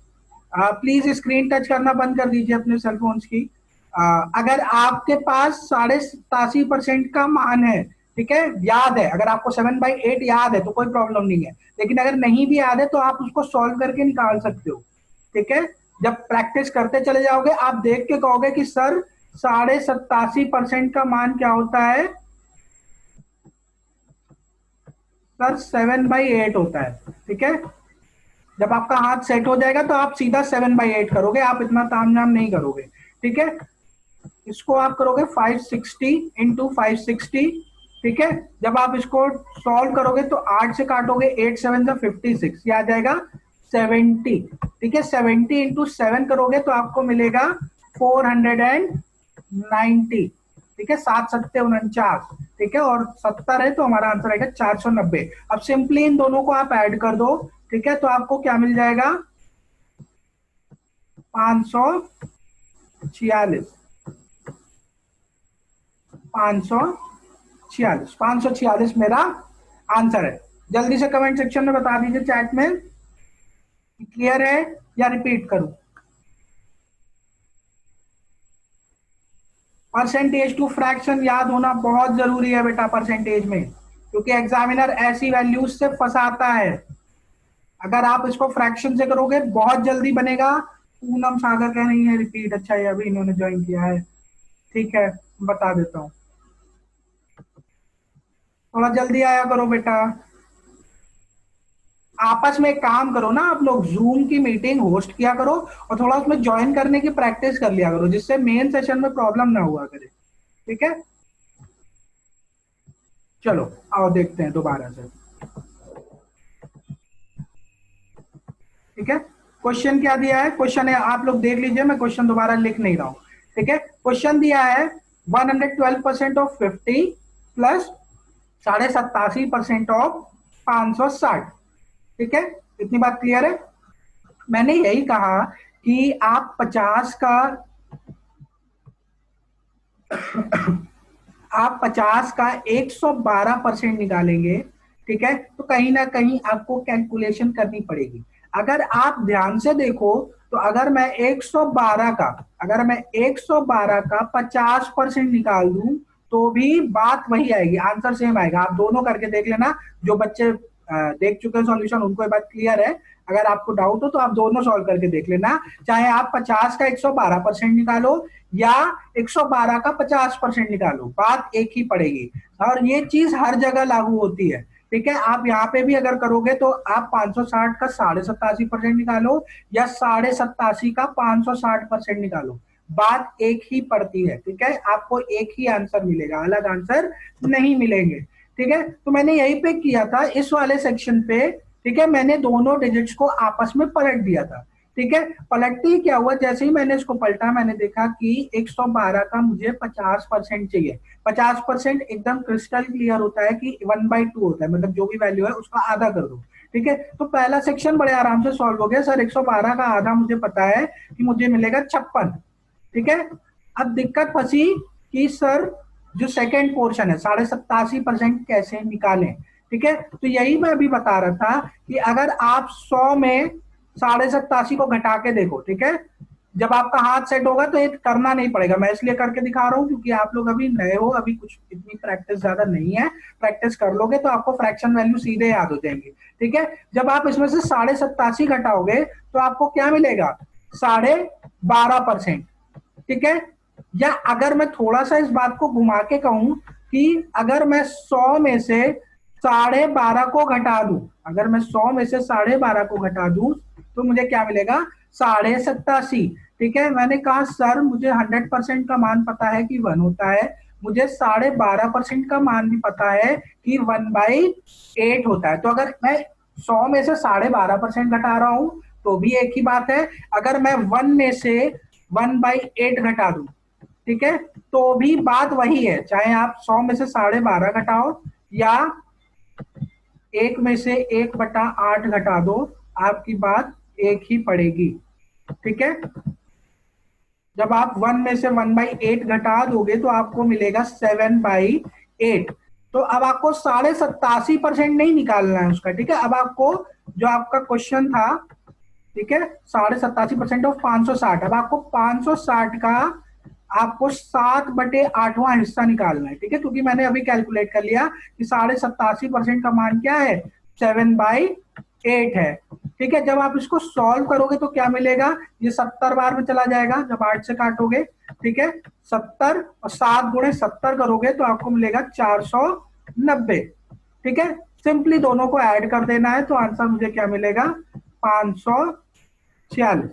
प्लीज स्क्रीन टच करना बंद कर दीजिए अपने सेलफोन्स की। अगर आपके पास 87.5% का मान है, ठीक है, याद है, अगर आपको 7/8 याद है तो कोई प्रॉब्लम नहीं है, लेकिन अगर नहीं भी याद है तो आप उसको सॉल्व करके निकाल सकते हो। ठीक है, जब प्रैक्टिस करते चले जाओगे आप देख के कहोगे कि सर 87.5% का मान क्या होता है, सर 7/8 होता है। ठीक है, जब आपका हाथ सेट हो जाएगा तो आप सीधा 7/8 करोगे, आप इतना तामझाम नहीं करोगे। ठीक है, इसको आप करोगे 560 इंटू 560। ठीक है, जब आप इसको सॉल्व करोगे तो 8 से काटोगे, 8 7 56, ये आ जाएगा 70। ठीक है, 70 इंटू 7 करोगे तो आपको मिलेगा 490। ठीक है, 7 7 49। ठीक है, और 70 है तो हमारा आंसर आएगा 490। अब सिंपली इन दोनों को आप ऐड कर दो। ठीक है, तो आपको क्या मिल जाएगा, 546। 546, 546 मेरा आंसर है। जल्दी से कमेंट सेक्शन में बता दीजिए चैट में, क्लियर है या रिपीट करूं। परसेंटेज टू फ्रैक्शन याद होना बहुत जरूरी है बेटा परसेंटेज में, क्योंकि एग्जामिनर ऐसी वैल्यूज से फंसाता है। अगर आप इसको फ्रैक्शन से करोगे बहुत जल्दी बनेगा। पूनम सागर कह रही है रिपीट, अच्छा ये अभी इन्होंने ज्वाइन किया है। ठीक है, बता देता हूँ, थोड़ा जल्दी आया करो बेटा। आपस में एक काम करो ना, आप लोग जूम की मीटिंग होस्ट किया करो और थोड़ा उसमें ज्वाइन करने की प्रैक्टिस कर लिया करो, जिससे मेन सेशन में प्रॉब्लम ना हुआ करे। ठीक है, चलो आओ देखते हैं दोबारा से। ठीक है, क्वेश्चन क्या दिया है, क्वेश्चन है, आप लोग देख लीजिए, मैं क्वेश्चन दोबारा लिख नहीं रहा हूं। ठीक है, क्वेश्चन दिया है 112% ऑफ 50 प्लस 87.5% ऑफ 560। ठीक है, इतनी बात क्लियर है। मैंने यही कहा कि आप 50 का आप 50 का 112% निकालेंगे। ठीक है, तो कहीं ना कहीं आपको कैलकुलेशन करनी पड़ेगी। अगर आप ध्यान से देखो तो अगर मैं 112 का 50% निकाल दूं तो भी बात वही आएगी, आंसर सेम आएगा। आप दोनों करके देख लेना, जो बच्चे देख चुके हैं सॉल्यूशन उनको ये बात क्लियर है। अगर आपको डाउट हो तो आप दोनों सॉल्व करके देख लेना, चाहे आप 50 का 112% निकालो या 112 का 50% निकालो, बात एक ही पड़ेगी। और ये चीज हर जगह लागू होती है। ठीक है, आप यहाँ पे भी अगर करोगे तो आप 560 का 87.5% निकालो या 87.5 का 560% निकालो, बात एक ही पड़ती है। ठीक है, आपको एक ही आंसर मिलेगा, अलग आंसर नहीं मिलेंगे। ठीक है, तो मैंने यहीं पे किया था इस वाले सेक्शन पे। ठीक है, मैंने दोनों डिजिट्स को आपस में पलट दिया था। ठीक है, पलटते ही क्या हुआ, जैसे ही मैंने इसको पलटा मैंने देखा कि 112 का मुझे 50% चाहिए। 50% एकदम क्रिस्टल क्लियर होता है कि 1/2 होता है, मतलब जो भी वैल्यू है उसका आधा कर दो। ठीक है, तो पहला सेक्शन बड़े आराम से सॉल्व हो गया। सर 112 का आधा मुझे पता है कि मुझे मिलेगा 56। ठीक है, अब दिक्कत फंसी कि सर जो सेकेंड पोर्शन है 87.5% कैसे निकालें। ठीक है, तो यही मैं अभी बता रहा था कि अगर आप 100 में 87.5 को घटा के देखो। ठीक है, जब आपका हाथ सेट होगा तो ये करना नहीं पड़ेगा, मैं इसलिए करके दिखा रहा हूँ क्योंकि आप लोग अभी नए हो, अभी कुछ इतनी प्रैक्टिस ज्यादा नहीं है। प्रैक्टिस कर लोगे तो आपको फ्रैक्शन वैल्यू सीधे याद हो जाएंगी। ठीक है, जब आप इसमें से 87.5 घटाओगे तो आपको क्या मिलेगा, 12.5%। ठीक है, या अगर मैं थोड़ा सा इस बात को घुमा के कहूं कि अगर मैं 100 में से 12.5 को घटा दूं, अगर मैं 100 में से 12.5 को घटा दूं तो मुझे क्या मिलेगा, 87.5। ठीक है, मैंने कहा सर मुझे 100% का मान पता है कि 1 होता है, मुझे 12.5% का मान भी पता है कि 1/8 होता है। तो अगर मैं 100 में से 12.5% घटा रहा हूं तो भी एक ही बात है, अगर मैं 1 में से 1/8 घटा दूं, ठीक है, तो भी बात वही है, चाहे आप 100 में से 12.5 घटाओ या 1 में से 1/8 घटा दो, आपकी बात एक ही पड़ेगी। ठीक है, जब आप 1 में से 1/8 घटा दोगे तो आपको मिलेगा 7/8। तो अब आपको 87.5% नहीं निकालना है उसका, ठीक है। अब आपको जो आपका क्वेश्चन था, ठीक है, 87.5% ऑफ 560, अब आपको 560 का आपको 7/8वां हिस्सा निकालना है, ठीक है, क्योंकि मैंने अभी कैलकुलेट कर लिया कि 87.5% का मान क्या है, 7/8 है। ठीक है, जब आप इसको सॉल्व करोगे तो क्या मिलेगा, ये 70 बार में चला जाएगा जब 8 से काटोगे, ठीक है, 70 और 7 × 70 करोगे तो आपको मिलेगा 490। ठीक है, सिंपली दोनों को ऐड कर देना है तो आंसर मुझे क्या मिलेगा, 546।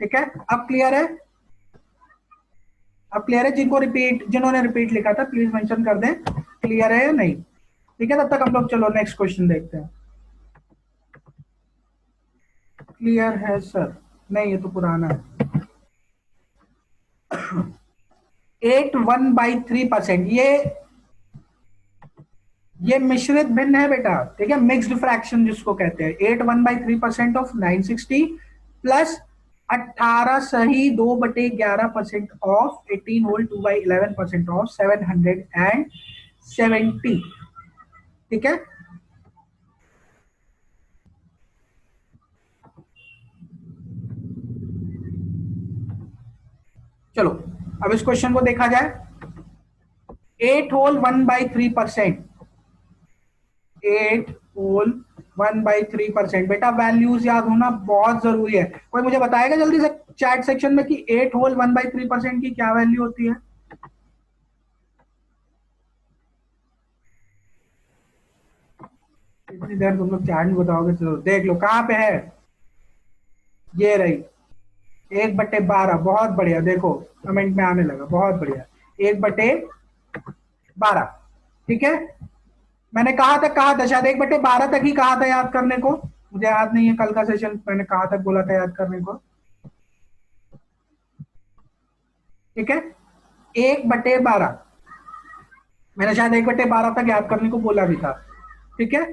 ठीक है, अब क्लियर है, अब क्लियर है। जिन्होंने रिपीट लिखा था प्लीज मेंशन कर दें क्लियर है या नहीं। ठीक है, तब तक हम लोग चलो नेक्स्ट क्वेश्चन देखते हैं। क्लियर है सर? नहीं, ये तो पुराना है। 8 1/3%, ये मिश्रित भिन्न है बेटा, ठीक है, मिक्स्ड फ्रैक्शन जिसको कहते हैं। 8 1/3% ऑफ 960 प्लस 18 सही 2/11% ऑफ 18 होल 2/11% ऑफ 770। ठीक है, चलो अब इस क्वेश्चन को देखा जाए। 8 होल 1/3%, 8 होल 1/3%, बेटा वैल्यूज याद होना बहुत जरूरी है। कोई मुझे बताएगा जल्दी से चैट सेक्शन में कि 8 होल 1/3% की क्या वैल्यू होती है? इतनी देर तुम लोग चैट में बताओगे, चलो देख लो कहां पे है, ये रही 1/12। बहुत बढ़िया, देखो कमेंट में आने लगा, बहुत बढ़िया, 1/12। ठीक है, मैंने कहा था शायद 1/12 तक ही कहा था याद करने को, मुझे याद नहीं है कल का सेशन मैंने कहा तक बोला था याद करने को। ठीक है, 1/12 मैंने शायद 1/12 तक याद करने को बोला भी था। ठीक है,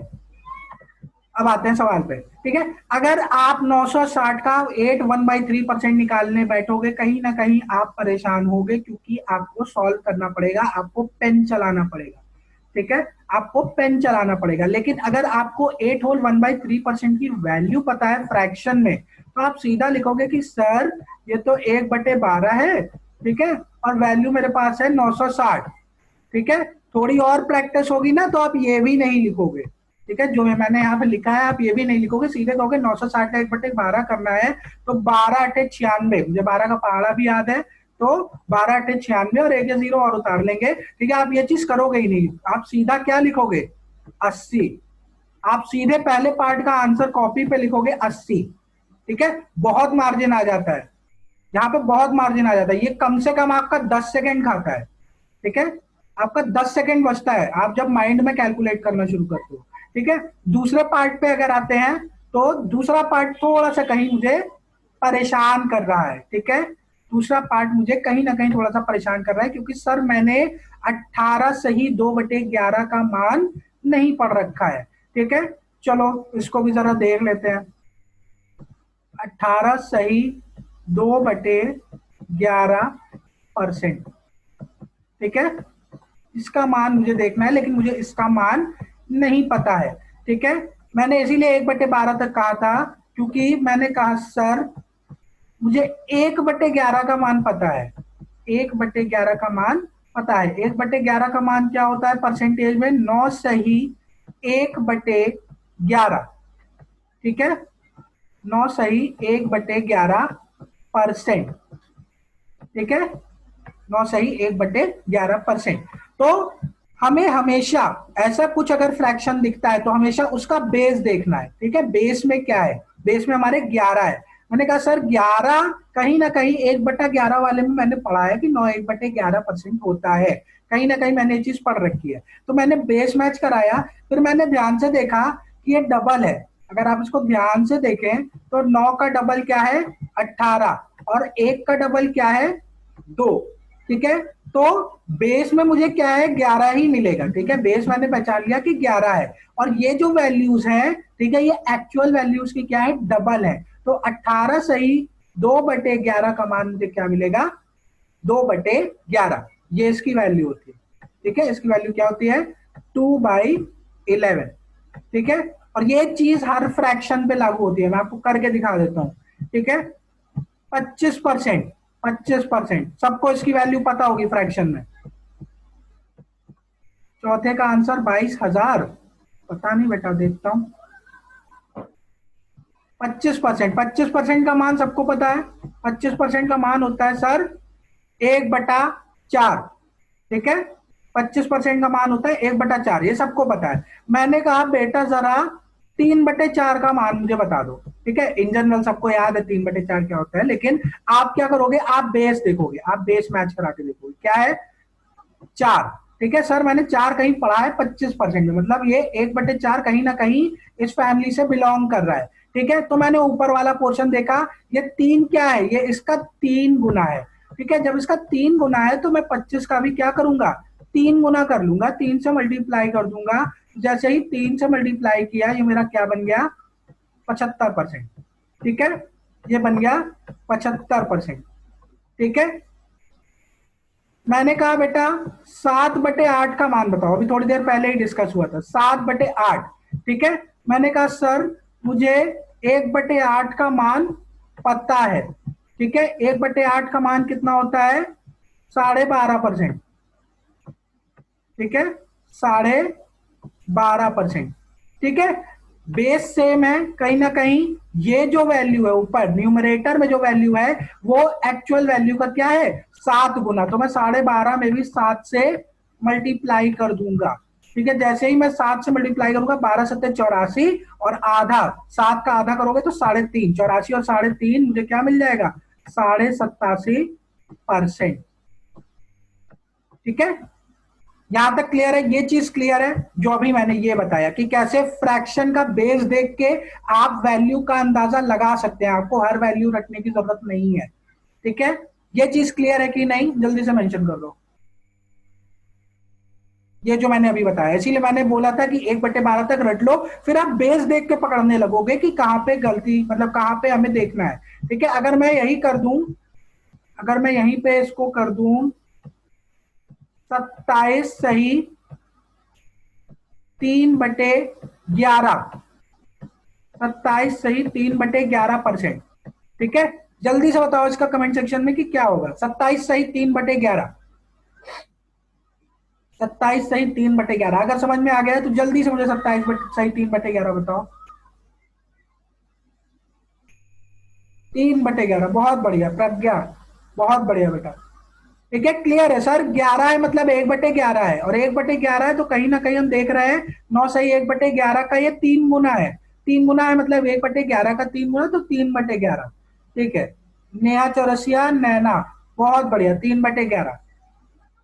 अब आते हैं सवाल पे। ठीक है, अगर आप 960 का 8 1/3% निकालने बैठोगे, कहीं ना कहीं आप परेशान होगे क्योंकि आपको सॉल्व करना पड़ेगा, आपको पेन चलाना पड़ेगा। ठीक है, आपको पेन चलाना पड़ेगा। लेकिन अगर आपको 8 होल 1/3% की वैल्यू पता है फ्रैक्शन में, तो आप सीधा लिखोगे कि सर ये तो 1/12 है, ठीक है, और वैल्यू मेरे पास है 960। ठीक है, थोड़ी और प्रैक्टिस होगी ना तो आप ये भी नहीं लिखोगे। ठीक है, जो मैंने यहाँ पे लिखा है आप ये भी नहीं लिखोगे, सीधे कहोगे 960 का 1/12 करना है तो 12×8 = 96, मुझे 12 का पहाड़ा भी याद है, तो 12×8 = 96 और एक 0 और उतार लेंगे। ठीक है, आप ये चीज करोगे ही नहीं, आप सीधा क्या लिखोगे, 80। आप सीधे पहले पार्ट का आंसर कॉपी पे लिखोगे 80। ठीक है, बहुत मार्जिन आ जाता है, यहाँ पे बहुत मार्जिन आ जाता है, ये कम से कम आपका 10 सेकेंड खाता है। ठीक है, आपका 10 सेकेंड बचता है आप जब माइंड में कैलकुलेट करना शुरू करते हो। ठीक है, दूसरे पार्ट पे अगर आते हैं तो दूसरा पार्ट थोड़ा सा कहीं मुझे परेशान कर रहा है। ठीक है, दूसरा पार्ट मुझे कहीं ना कहीं थोड़ा सा परेशान कर रहा है क्योंकि सर मैंने 18 सही 2/11 का मान नहीं पढ़ रखा है। ठीक है, चलो इसको भी जरा देख लेते हैं। 18 सही 2/11%। ठीक है, इसका मान मुझे देखना है लेकिन मुझे इसका मान नहीं पता है। ठीक है, मैंने इसीलिए 1/12 तक कहा था क्योंकि मैंने कहा सर मुझे 1/11 का मान पता है, 1/11 का मान पता है। 1/11 का मान क्या होता है परसेंटेज में, 9 सही 1/11। ठीक है, 9 सही 1/11%। ठीक है, 9 सही 1/11%। तो हमें हमेशा ऐसा कुछ अगर फ्रैक्शन दिखता है तो हमेशा उसका बेस देखना है। ठीक है, बेस में क्या है, बेस में हमारे 11 है। मैंने कहा सर 11 कहीं ना कहीं 1/11 वाले में मैंने पढ़ा है कि 9 1/11% होता है, कहीं ना कहीं मैंने ये चीज पढ़ रखी है। तो मैंने बेस मैच कराया, फिर मैंने ध्यान से देखा कि ये डबल है। अगर आप इसको ध्यान से देखें तो 9 का डबल क्या है 18, और 1 का डबल क्या है 2। ठीक है, तो बेस में मुझे क्या है 11 ही मिलेगा। ठीक है, बेस मैंने पहचान लिया कि 11 है, और ये जो वैल्यूज हैं, ठीक है, ये एक्चुअल वैल्यूज की क्या है डबल है। तो 18 सही 2/11 का मान मुझे क्या मिलेगा 2/11, ये इसकी वैल्यू होती है। ठीक है, इसकी वैल्यू क्या होती है 2/11। ठीक है, और ये चीज हर फ्रैक्शन पे लागू होती है, मैं आपको करके दिखा देता हूं। ठीक है, 25%, 25% सबको इसकी वैल्यू पता होगी फ्रैक्शन में। चौथे का आंसर 22,000, पता नहीं बेटा, देखता हूं। 25%, 25% का मान सबको पता है। 25% का मान होता है सर 1/4। ठीक है, 25% का मान होता है 1/4, ये सबको पता है। मैंने कहा बेटा जरा 3/4 का मान मुझे बता दो। ठीक है, इन जनरल सबको याद है 3/4 क्या होता है, लेकिन आप क्या करोगे, आप बेस देखोगे, आप बेस मैच करा के देखोगे क्या है 4। ठीक है सर, मैंने 4 कहीं पढ़ा है 25% में, मतलब ये 1/4 कहीं ना कहीं इस फैमिली से बिलोंग कर रहा है। ठीक है, तो मैंने ऊपर वाला पोर्शन देखा, ये 3 क्या है, ये इसका 3 गुना है। ठीक है, जब इसका 3 गुना है तो मैं 25 का भी क्या करूंगा 3 गुना कर लूंगा, 3 से मल्टीप्लाई कर दूंगा। जैसे ही 3 से मल्टीप्लाई किया, ये मेरा क्या बन गया 75%। ठीक है, ये बन गया 75%। ठीक है, मैंने कहा बेटा 7/8 का मान बताओ, अभी थोड़ी देर पहले ही डिस्कस हुआ था 7/8। ठीक है, मैंने कहा सर मुझे 1/8 का मान पता है। ठीक है, 1/8 का मान कितना होता है 12.5%। ठीक है, 12.5%। ठीक है, बेस सेम है, कहीं ना कहीं ये जो वैल्यू है ऊपर न्यूमरेटर में जो वैल्यू है वो एक्चुअल वैल्यू का क्या है 7 गुना, तो मैं 12.5 में भी 7 से मल्टीप्लाई कर दूंगा। ठीक है, जैसे ही मैं 7 से मल्टीप्लाई करूंगा 12×7 = 84, और आधा 7 का आधा करोगे तो 3.5, 84 और 3.5 मुझे क्या मिल जाएगा 87%। ठीक है, यहां तक क्लियर है, ये चीज क्लियर है जो अभी मैंने ये बताया कि कैसे फ्रैक्शन का बेस देख के आप वैल्यू का अंदाजा लगा सकते हैं, आपको हर वैल्यू रखने की जरूरत नहीं है। ठीक है, ये चीज क्लियर है कि नहीं, जल्दी से मेंशन कर दो। ये जो मैंने अभी बताया, इसीलिए मैंने बोला था कि 1/12 तक रट लो, फिर आप बेस देख के पकड़ने लगोगे कि कहां पे गलती, मतलब कहां पे हमें देखना है। ठीक है, अगर मैं यही कर दूं, अगर मैं यहीं पे इसको कर दूं 27 सही 3/11, 27 सही 3/11%। ठीक है, जल्दी से बताओ इसका कमेंट सेक्शन में कि क्या होगा 27 सही 3/11। 27 सही 3/11, अगर समझ में आ गया है तो जल्दी से मुझे 27 सही 3/11 बताओ। 3/11, बहुत बढ़िया प्रज्ञा, बहुत बढ़िया बेटा। ठीक है, क्लियर है सर, 11 है मतलब 1/11 है, और 1/11 है तो कहीं ना कहीं हम देख रहे हैं 9 सही 1/11 का ये 3 गुना है। 3 गुना है मतलब 1/11 का 3 गुना, तो 3/11। ठीक है, नेहा चौरसिया नैना, बहुत बढ़िया 3/11।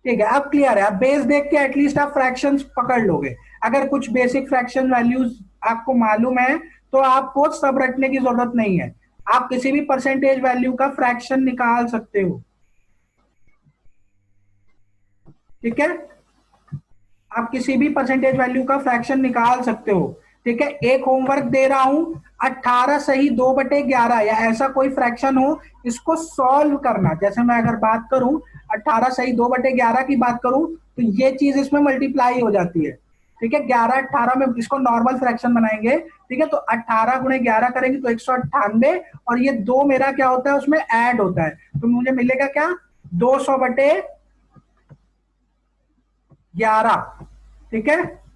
ठीक है, अब क्लियर है, अब बेस देख के एटलीस्ट आप फ्रैक्शंस पकड़ लोगे। अगर कुछ बेसिक फ्रैक्शन वैल्यूज आपको मालूम है तो आपको सब रटने की जरूरत नहीं है, आप किसी भी परसेंटेज वैल्यू का फ्रैक्शन निकाल सकते हो। ठीक है, आप किसी भी परसेंटेज वैल्यू का फ्रैक्शन निकाल सकते हो। ठीक है, एक होमवर्क दे रहा हूं 18 सही 2/11 या ऐसा कोई फ्रैक्शन हो, इसको सॉल्व करना। जैसे मैं अगर बात करूं 18 सही 2/11 की बात करूं तो ये चीज इसमें मल्टीप्लाई हो जाती है। ठीक है, 11 18 में इसको नॉर्मल फ्रैक्शन बनाएंगे। ठीक है, तो 18 × 11 करेंगे तो 198, और ये 2 मेरा क्या होता है उसमें ऐड होता है, तो मुझे मिलेगा क्या 200/11। ठीक है,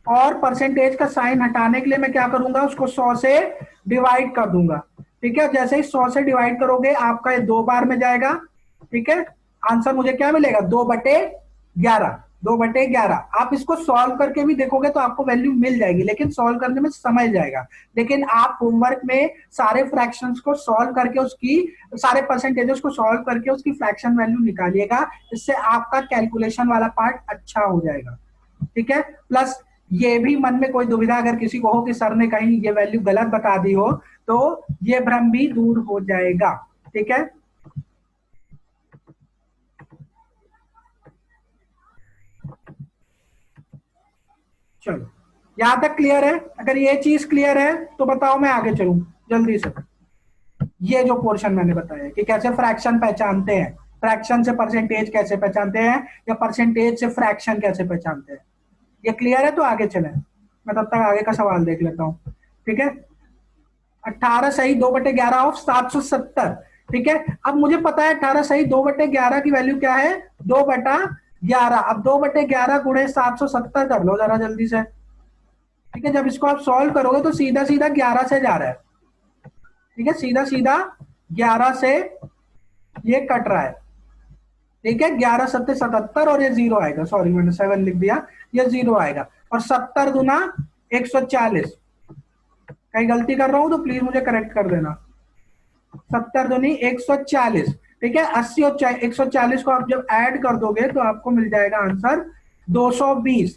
और परसेंटेज का साइन हटाने के लिए मैं क्या करूंगा उसको 100 से डिवाइड कर दूंगा। ठीक है, जैसे ही 100 से डिवाइड करोगे आपका ये 2 बार में जाएगा। ठीक है, आंसर मुझे क्या मिलेगा 2/11। 2/11। आप इसको सॉल्व करके भी देखोगे तो आपको वैल्यू मिल जाएगी, लेकिन सॉल्व करने में समय जाएगा। लेकिन आप होमवर्क में सारे फ्रैक्शंस को सॉल्व करके उसकी, सारे परसेंटेजेस को सॉल्व करके उसकी फ्रैक्शन वैल्यू निकालिएगा। इससे आपका कैलकुलेशन वाला पार्ट अच्छा हो जाएगा। ठीक है। प्लस ये भी मन में कोई दुविधा अगर किसी को हो कि सर ने कहीं ये वैल्यू गलत बता दी हो, तो ये भ्रम भी दूर हो जाएगा। ठीक है। चलो, यहां तक क्लियर है? अगर ये चीज क्लियर है तो बताओ, मैं आगे चलूं जल्दी से। ये जो पोर्शन मैंने बताया कि कैसे फ्रैक्शन पहचानते हैं, फ्रैक्शन से परसेंटेज कैसे पहचानते हैं, या परसेंटेज से फ्रैक्शन कैसे पहचानते हैं, ये क्लियर है? तो आगे चलें, मैं तब तक आगे का सवाल देख लेता हूं। ठीक है। 18 सही 2/11 ऑफ 770। ठीक है। अब मुझे पता है 18 सही 2/11 की वैल्यू क्या है, 2/11। अब 2/11 गुणे 770 कर लो जरा जल्दी से। ठीक है। जब इसको आप सॉल्व करोगे तो सीधा सीधा 11 से जा रहा है। ठीक है, सीधा सीधा 11 से ये कट रहा है। ठीक है, 11×7=77 और ये जीरो आएगा, सॉरी मैंने 7 लिख दिया, ये जीरो आएगा। और 70×140, कहीं गलती कर रहा हूं तो प्लीज मुझे करेक्ट कर देना। 70×140। ठीक है, 80 और 140 को आप जब ऐड कर दोगे तो आपको मिल जाएगा आंसर 220।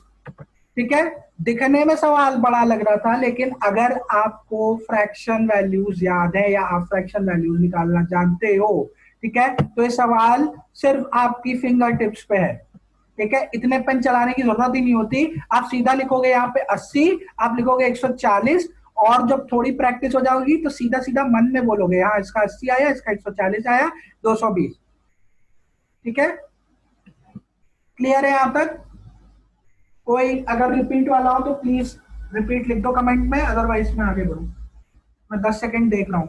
ठीक है। दिखने में सवाल बड़ा लग रहा था, लेकिन अगर आपको फ्रैक्शन वैल्यूज याद है या आप फ्रैक्शन वैल्यूज निकालना जानते हो, ठीक है, तो ये सवाल सिर्फ आपकी फिंगर टिप्स पे है। ठीक है, इतने पेन चलाने की जरूरत ही नहीं होती। आप सीधा लिखोगे यहाँ पे 80, आप लिखोगे 140, और जब थोड़ी प्रैक्टिस हो जाएगी तो सीधा सीधा मन में बोलोगे, हाँ इसका 80 आया, इसका 140 आया, 220। ठीक है, क्लियर है यहां तक? कोई अगर रिपीट वाला हो तो प्लीज रिपीट लिख दो कमेंट में, अदरवाइज मैं आगे बढ़ू। मैं 10 सेकेंड देख रहा हूं।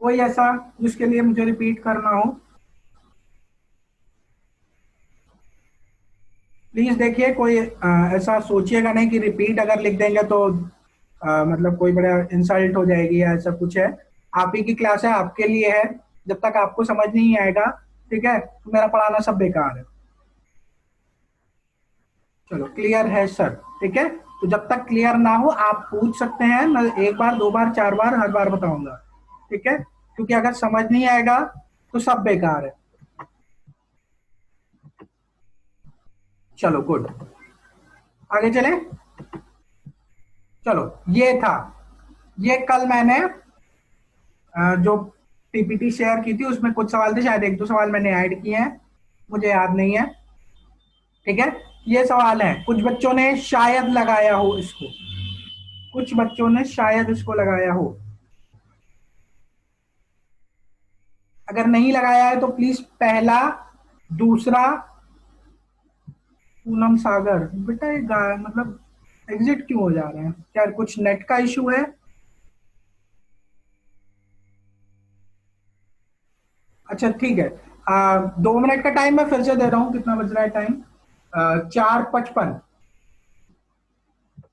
कोई ऐसा जिसके लिए मुझे रिपीट करना हो, प्लीज देखिए। कोई ऐसा सोचिएगा नहीं कि रिपीट अगर लिख देंगे तो मतलब कोई बड़ा इंसल्ट हो जाएगी या ऐसा कुछ है। आप ही की क्लास है, आपके लिए है। जब तक आपको समझ नहीं आएगा, ठीक है, तो मेरा पढ़ाना सब बेकार है। चलो, क्लियर है सर? ठीक है। तो जब तक क्लियर ना हो आप पूछ सकते हैं, मैं एक बार, दो बार, चार बार, हर बार बताऊंगा। ठीक है, क्योंकि अगर समझ नहीं आएगा तो सब बेकार है। चलो गुड, आगे चले। चलो, ये था, ये कल मैंने जो पीपीटी शेयर की थी उसमें कुछ सवाल थे, शायद एक दो सवाल मैंने ऐड किए हैं, मुझे याद नहीं है। ठीक है, ये सवाल है, कुछ बच्चों ने शायद लगाया हो इसको, कुछ बच्चों ने शायद इसको लगाया हो। अगर नहीं लगाया है तो प्लीज पहला, दूसरा, पूनम सागर, बेटा ये मतलब एग्जिट क्यों हो जा रहे हैं, क्या कुछ नेट का इशू है? अच्छा ठीक है। 2 मिनट का टाइम मैं फिर से दे रहा हूँ, कितना बज रहा है टाइम? 4:55।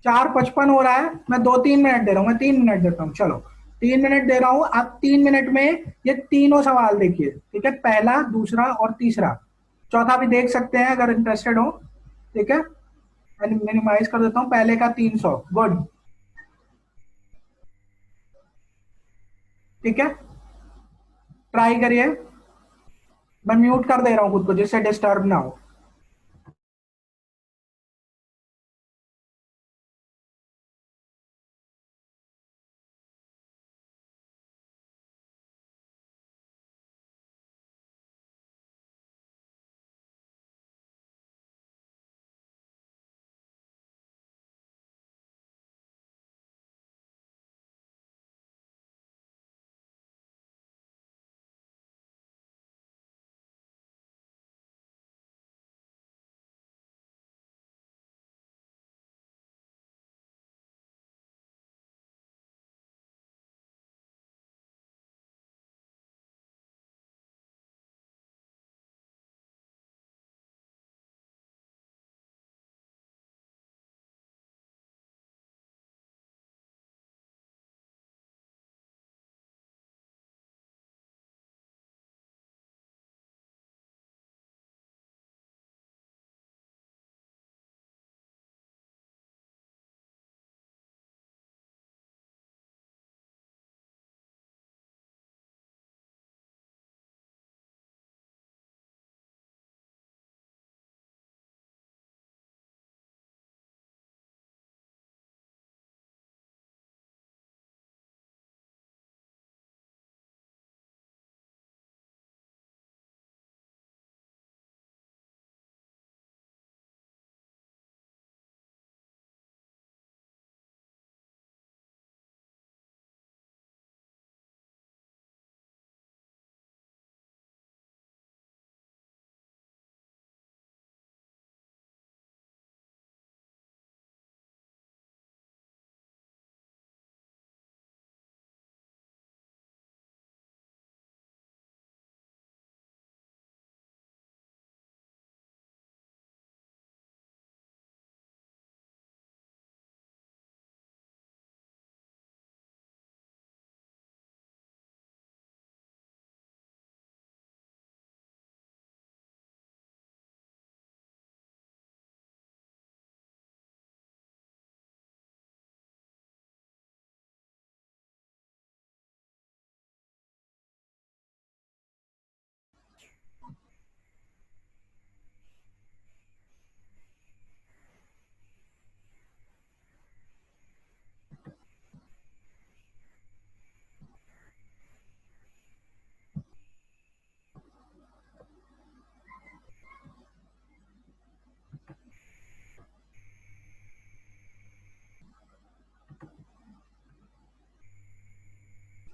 4:55 हो रहा है, मैं 2-3 मिनट दे रहा हूँ, मैं 3 मिनट देता हूँ, चलो 3 मिनट दे रहा हूँ। आप 3 मिनट में ये तीनों सवाल देखिए। ठीक है, पहला, दूसरा और तीसरा। चौथा भी देख सकते हैं अगर इंटरेस्टेड हो। ठीक है, मिनिमाइज कर देता हूँ, पहले का 300। गुड। ठीक है, ट्राई करिए। मैं म्यूट कर दे रहा हूँ खुद को जिससे डिस्टर्ब ना हो।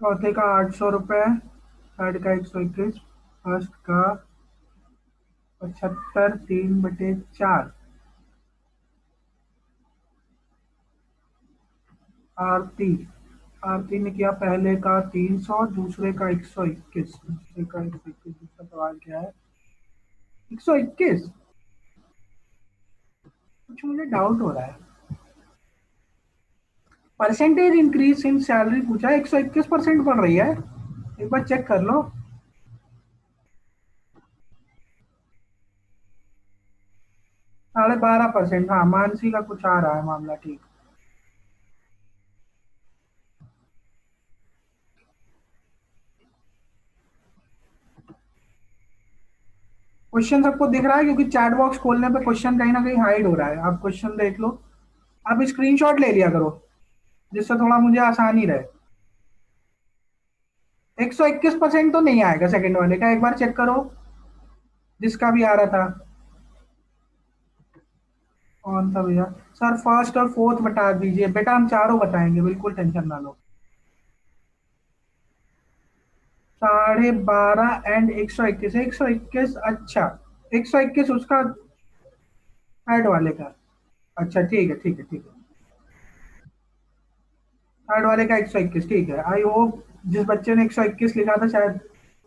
चौथे का 800 रुपये, थर्ड का 121, फर्स्ट का 75, 3/4। आरती, आरती ने किया पहले का 300, दूसरे का 121। दूसरे का 121, दूसरा सवाल क्या है? 121। कुछ मुझे डाउट हो रहा है। परसेंटेज इंक्रीज इन सैलरी पूछा है, 121% बढ़ रही है। एक बार चेक कर लो। 12.5%। हाँ, मानसी का कुछ आ रहा है मामला, ठीक। क्वेश्चन सबको दिख रहा है? क्योंकि चैट बॉक्स खोलने पे क्वेश्चन कहीं ना कहीं हाइड हो रहा है। आप क्वेश्चन देख लो। आप स्क्रीनशॉट ले लिया करो, जिससे थोड़ा मुझे आसानी रहे। 121% तो नहीं आएगा सेकंड वाले का, एक बार चेक करो जिसका भी आ रहा था। कौन था भैया? सर फर्स्ट और फोर्थ बता दीजिए। बेटा हम चारों बताएंगे, बिल्कुल टेंशन ना लो। 12.5 एंड 121, 121। अच्छा, 121 उसका थर्ड वाले का। अच्छा ठीक है, ठीक है, ठीक है। थर्ड वाले का 121, ठीक है। आई होप जिस बच्चे ने 121 लिखा था शायद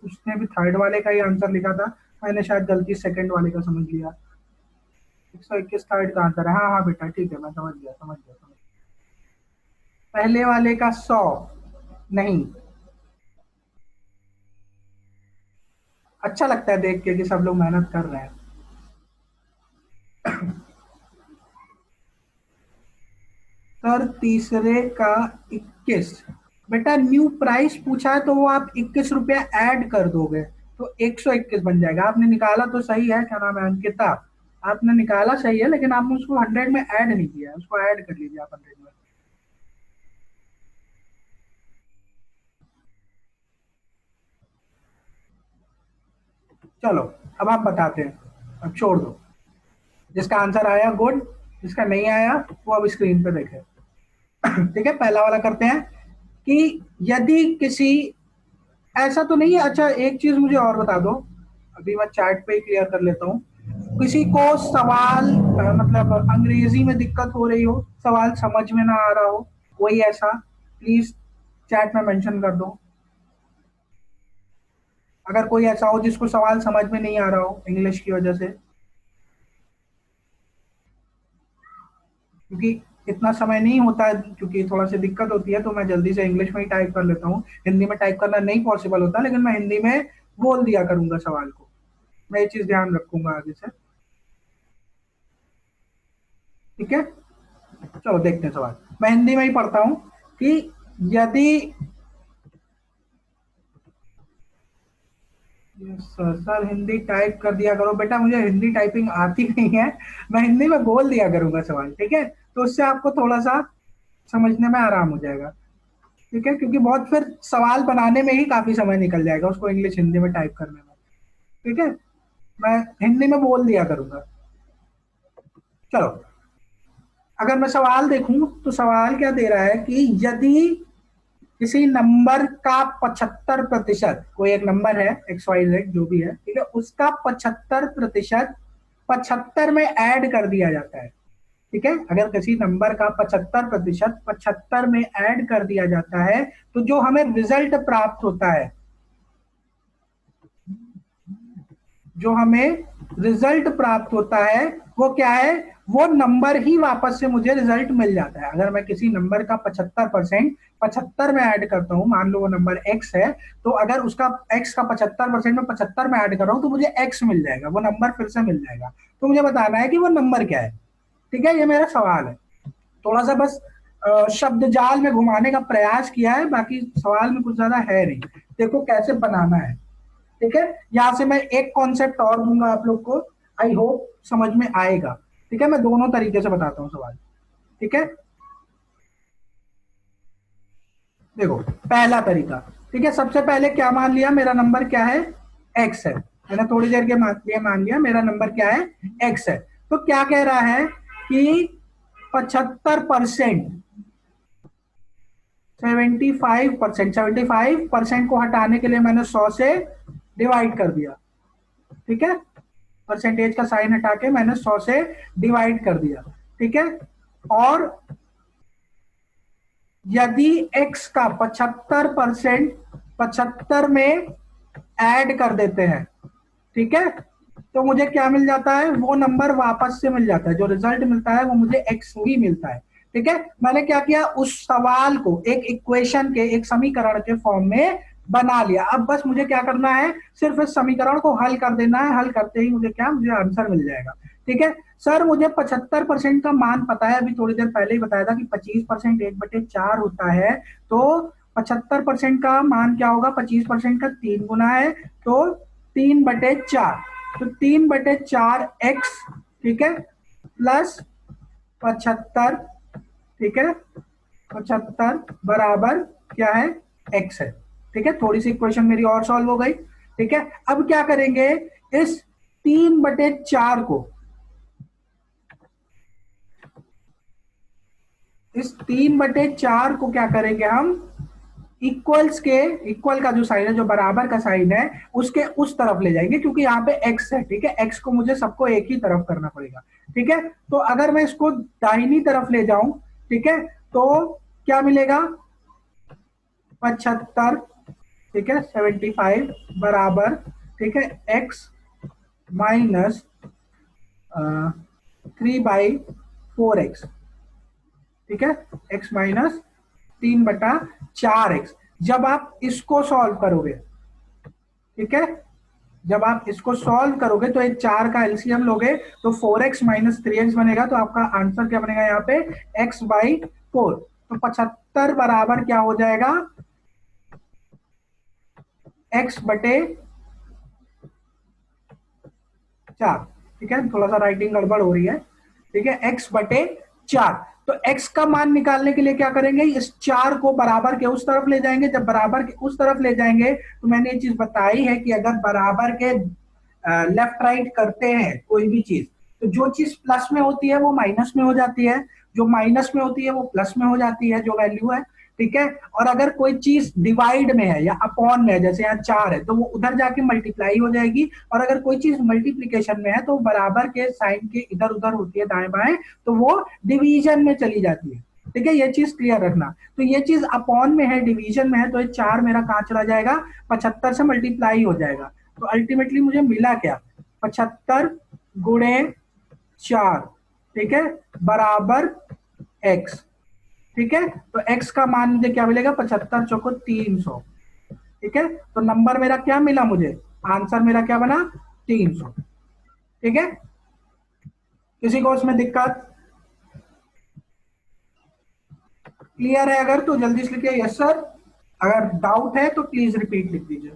उसने भी थर्ड वाले का ही आंसर लिखा था। मैंने शायद गलती सेकंड वाले का समझ लिया। 121 थर्ड का आंसर है। हाँ हाँ बेटा, ठीक है, मैं समझ गया, समझ गया, समझ गया। पहले वाले का 100 नहीं। अच्छा लगता है देख के कि सब लोग मेहनत कर रहे हैं। सर तीसरे का 21। बेटा न्यू प्राइस पूछा है तो वो आप 21 रुपया ऐड कर दोगे तो 121 बन जाएगा। आपने निकाला तो सही है, क्या नाम है, अंकिता। आपने निकाला सही है, लेकिन आपने उसको 100 में ऐड नहीं किया है। उसको ऐड कर लीजिए आप 100 में। चलो, अब आप बताते हैं। अब छोड़ दो। जिसका आंसर आया गुड, जिसका नहीं आया वो अब स्क्रीन पे देखे। ठीक है, पहला वाला करते हैं कि यदि किसी, ऐसा तो नहीं है। अच्छा एक चीज मुझे और बता दो, अभी मैं चैट पे ही क्लियर कर लेता हूँ। किसी को सवाल मतलब अंग्रेजी में दिक्कत हो रही हो, सवाल समझ में ना आ रहा हो, कोई ऐसा, प्लीज चैट में मेंशन कर दो। अगर कोई ऐसा हो जिसको सवाल समझ में नहीं आ रहा हो इंग्लिश की वजह से, क्योंकि इतना समय नहीं होता है, क्योंकि थोड़ा सी दिक्कत होती है, तो मैं जल्दी से इंग्लिश में ही टाइप कर लेता हूँ। हिंदी में टाइप करना नहीं पॉसिबल होता, लेकिन मैं हिंदी में बोल दिया करूंगा सवाल को। मैं ये चीज ध्यान रखूंगा आगे से। ठीक है, चलो देखते हैं सवाल। मैं हिंदी में ही पढ़ता हूँ कि यदि, सर सर हिंदी टाइप कर दिया करो बेटा, मुझे हिंदी टाइपिंग आती नहीं है। मैं हिंदी में बोल दिया करूंगा सवाल, ठीक है? तो उससे आपको थोड़ा सा समझने में आराम हो जाएगा। ठीक है, क्योंकि बहुत फिर सवाल बनाने में ही काफी समय निकल जाएगा उसको इंग्लिश हिंदी में टाइप करने में। ठीक है, मैं हिंदी में बोल दिया करूंगा। चलो, अगर मैं सवाल देखूं तो सवाल क्या दे रहा है कि यदि किसी नंबर का 75%, कोई एक नंबर है XYZ जो भी है, ठीक है, उसका 75% 75 में ऐड कर दिया जाता है। ठीक है, अगर किसी नंबर का 75% 75 में ऐड कर दिया जाता है तो जो हमें रिजल्ट प्राप्त होता है, जो हमें रिजल्ट प्राप्त होता है वो क्या है? वो नंबर ही वापस से मुझे रिजल्ट मिल जाता है। अगर मैं किसी नंबर का 75% 75 में ऐड करता हूं, मान लो वो नंबर एक्स है, तो अगर उसका एक्स का 75% में 75 में ऐड कर रहा हूं तो मुझे एक्स मिल जाएगा, वो नंबर फिर से मिल जाएगा। तो मुझे बताना है कि वो नंबर क्या है। ठीक है, ये मेरा सवाल है। थोड़ा सा बस शब्द जाल में घुमाने का प्रयास किया है, बाकी सवाल में कुछ ज्यादा है नहीं। देखो कैसे बनाना है। ठीक है, यहां से मैं एक कॉन्सेप्ट और दूंगा आप लोग को, आई होप समझ में आएगा। ठीक है, मैं दोनों तरीके से बताता हूँ सवाल। ठीक है, देखो पहला तरीका। ठीक है, सबसे पहले क्या मान लिया, मेरा नंबर क्या है? एक्स है। मैंने थोड़ी देर के लिए मान लिया मेरा नंबर क्या है? एक्स है। तो क्या कह रहा है कि 75% 75%, 75% को हटाने के लिए मैंने 100 से डिवाइड कर दिया, ठीक है, परसेंटेज का साइन हटा के मैंने 100 से डिवाइड कर दिया, ठीक है। और यदि x का 75% 75 में ऐड कर देते हैं, ठीक है, तो मुझे क्या मिल जाता है, वो नंबर वापस से मिल जाता है, जो रिजल्ट मिलता है वो मुझे x ही मिलता है, ठीक है। मैंने क्या किया, उस सवाल को एक इक्वेशन के, एक समीकरण के फॉर्म में बना लिया। अब बस मुझे क्या करना है, सिर्फ इस समीकरण को हल कर देना है, हल करते ही मुझे आंसर मिल जाएगा, ठीक है। सर मुझे 75% का मान पता है, अभी थोड़ी देर पहले ही बताया था कि 25% 1/4 होता है, तो 75% का मान क्या होगा, 25% का 3 गुना है, तो 3/4, तो 3/4 एक्स, ठीक है, प्लस 75, ठीक है, 75 बराबर क्या है, एक्स है, ठीक है। थोड़ी सी इक्वेशन मेरी और सॉल्व हो गई, ठीक है। अब क्या करेंगे, इस 3/4 को, इस 3/4 को क्या करेंगे हम, इक्वल्स के, इक्वल का जो साइन है, जो बराबर का साइन है, उसके उस तरफ ले जाएंगे, क्योंकि यहाँ पे एक्स है, ठीक है, एक्स को मुझे सबको एक ही तरफ करना पड़ेगा, ठीक है। तो अगर मैं इसको दाहिनी तरफ ले जाऊं, ठीक है, तो क्या मिलेगा, 75, ठीक है, 75 बराबर, ठीक है, एक्स माइनस 3/4 एक्स, ठीक है, एक्स माइनस 3/4 एक्स। जब आप इसको सॉल्व करोगे, ठीक है, जब आप इसको सॉल्व करोगे तो एक 4 का एलसीएम लोगे तो 4x माइनस 3x बनेगा, तो आपका आंसर क्या बनेगा यहाँ पे, x/4। तो 75 बराबर क्या हो जाएगा, x/4, ठीक है, थोड़ा सा राइटिंग गड़बड़ हो रही है, ठीक है, x/4। तो x का मान निकालने के लिए क्या करेंगे, इस 4 को बराबर के उस तरफ ले जाएंगे, जब बराबर के उस तरफ ले जाएंगे, तो मैंने ये चीज बताई है कि अगर बराबर के लेफ्ट राइट करते हैं कोई भी चीज, तो जो चीज प्लस में होती है वो माइनस में हो जाती है, जो माइनस में होती है वो प्लस में हो जाती है, जो वैल्यू है, ठीक है। और अगर कोई चीज डिवाइड में है या अपॉन में है, जैसे यहाँ 4 है, तो वो उधर जाके मल्टीप्लाई हो जाएगी, और अगर कोई चीज मल्टीप्लीकेशन में है तो बराबर के साइन के इधर उधर होती है, दाएं बाएं, तो वो डिवीजन में चली जाती है, ठीक है, ये चीज क्लियर रखना। तो ये चीज अपॉन में है, डिवीजन में है, तो ये 4 मेरा कहाँ चला जाएगा, 75 से मल्टीप्लाई हो जाएगा। तो अल्टीमेटली मुझे मिला क्या, 75 × 4, ठीक है, बराबर x, ठीक है। तो x का मान मुझे क्या मिलेगा, 75 चौको 300, ठीक है। तो नंबर मेरा क्या मिला मुझे, आंसर मेरा क्या बना, 300, ठीक है। किसी को उसमें दिक्कत, क्लियर है अगर तो जल्दी से लिखिए यस सर, अगर डाउट है तो प्लीज रिपीट लिख दीजिए।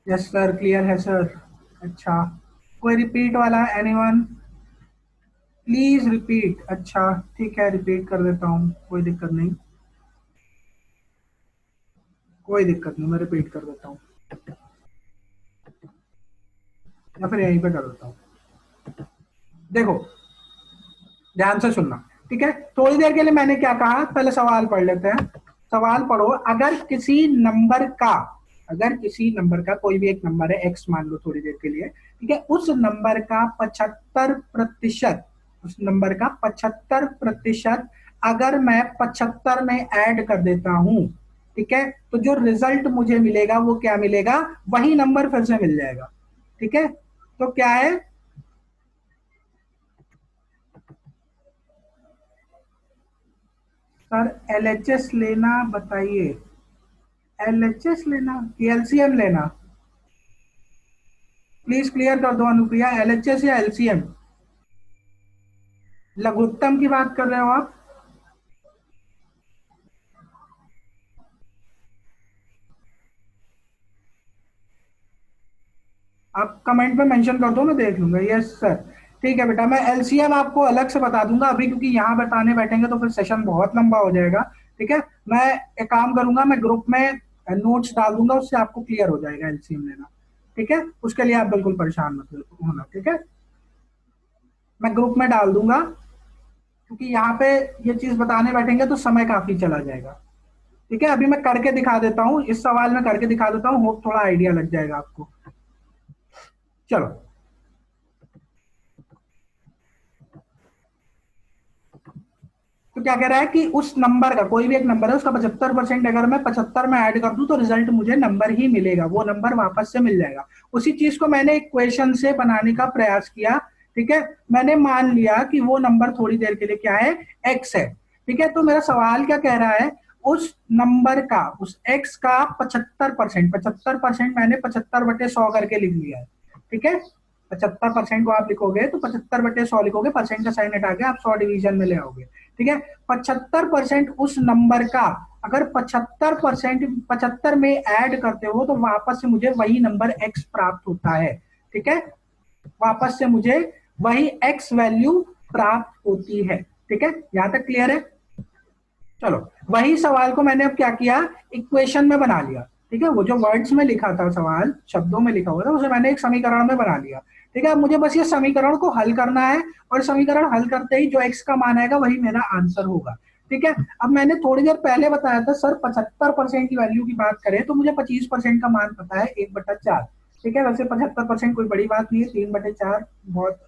यस सर, क्लियर है सर, अच्छा, कोई रिपीट वाला, एनीवन, प्लीज रिपीट, अच्छा ठीक है, रिपीट कर देता हूँ, कोई दिक्कत नहीं, कोई दिक्कत नहीं, मैं रिपीट कर देता हूँ, या फिर यहीं पे कर देता हूँ। देखो, ध्यान से सुनना, ठीक है, थोड़ी देर के लिए मैंने क्या कहा, पहले सवाल पढ़ लेते हैं। सवाल पढ़ो, अगर किसी नंबर का, अगर किसी नंबर का, कोई भी एक नंबर है एक्स मान लो थोड़ी देर के लिए, ठीक है, उस नंबर का 75%, उस नंबर का 75% अगर मैं 75 में ऐड कर देता हूं, ठीक है, तो जो रिजल्ट मुझे मिलेगा वो क्या मिलेगा, वही नंबर फिर से मिल जाएगा, ठीक है। तो क्या है सर, एलएचएस लेना, बताइए, एलएचएस लेना कि एलसीएम लेना, प्लीज क्लियर कर दो अनुप्रिया, एलएचएस या एलसीएम, लघुत्तम की बात कर रहे हो आप कमेंट में मेंशन कर दो, मैं देख लूंगा, यस सर, ठीक है बेटा, मैं एलसीएम आपको अलग से बता दूंगा अभी, क्योंकि यहाँ बताने बैठेंगे तो फिर सेशन बहुत लंबा हो जाएगा, ठीक है। मैं एक काम करूंगा, मैं ग्रुप में नोट्स डाल दूंगा, उससे आपको क्लियर हो जाएगा एलसीएम लेना, ठीक है, उसके लिए आप बिल्कुल परेशान मत होना, ठीक है, मैं ग्रुप में डाल दूंगा, क्योंकि यहाँ पे ये चीज बताने बैठेंगे तो समय काफी चला जाएगा। ठीक है, अभी मैं करके दिखा देता हूँ, इस सवाल में करके दिखा देता हूँ, होप थोड़ा आइडिया लग जाएगा आपको। चलो, तो क्या कह रहा है कि उस नंबर का, कोई भी एक नंबर है उसका 75% अगर मैं 75 में ऐड कर दूं तो रिजल्ट मुझे नंबर ही मिलेगा, वो नंबर वापस से मिल जाएगा। उसी चीज को मैंने इक्वेशन से बनाने का प्रयास किया। ठीक है, मैंने मान लिया कि वो नंबर थोड़ी देर के लिए क्या है, एक्स है। ठीक है, तो मेरा सवाल क्या कह रहा है, उस नंबर का, उस एक्स का 75%, 75% मैंने 75/100 करके लिख लिया है। ठीक है, 75% को आप लिखोगे तो 75/100 लिखोगे, परसेंट का साइन हटा के आप 100 डिवीजन में ले आओगे। ठीक है, 75% उस नंबर का अगर 75% 75 में ऐड करते हो तो वापस से मुझे वही नंबर एक्स प्राप्त होता है। ठीक है, वापस से मुझे वही एक्स वैल्यू प्राप्त होती है। ठीक है, यहां तक क्लियर है? चलो, वही सवाल को मैंने अब क्या किया, इक्वेशन में बना लिया। ठीक है, वो जो वर्ड्स में लिखा था, सवाल शब्दों में लिखा हुआ था, उसे मैंने एक समीकरण में बना लिया। ठीक है, अब मुझे बस ये समीकरण को हल करना है, और समीकरण हल करते ही जो एक्स का मान आएगा वही मेरा आंसर होगा। ठीक है, अब मैंने थोड़ी देर पहले बताया था सर 75% की वैल्यू की बात करें तो मुझे 25% का मान पता है, 1/4। ठीक है, वैसे 75% कोई बड़ी बात नहीं है, 3/4 बहुत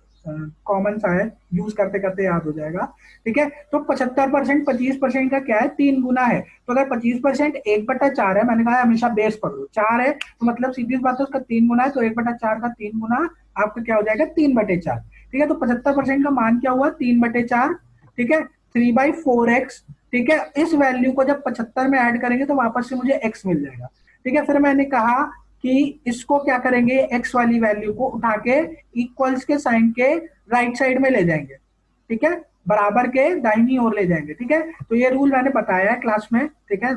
कॉमन सा है, यूज करते करते याद हो जाएगा। ठीक है, तो 75% 25% का क्या है, 3 गुना है। तो अगर 25% 1/4 है, मैंने कहा हमेशा बेस पकड़ो, 4 है तो मतलब सीधी बात है उसका 3 गुना है, तो 1/4 का 3 गुना आपका क्या हो जाएगा, 3/4। ठीक है, तो 75% का मान क्या हुआ, 3/4। ठीक है, 3/4x। ठीक है, इस वैल्यू को जब 75 में ऐड करेंगे तो वापस से मुझे x मिल जाएगा। ठीक है, फिर मैंने कहा कि इसको क्या करेंगे, x वाली वैल्यू को उठा के इक्वल्स के साइन के राइट साइड में ले जाएंगे। ठीक है, बराबर के दाहिनी ओर ले जाएंगे। ठीक है, तो ये रूल मैंने बताया है क्लास में। ठीक है,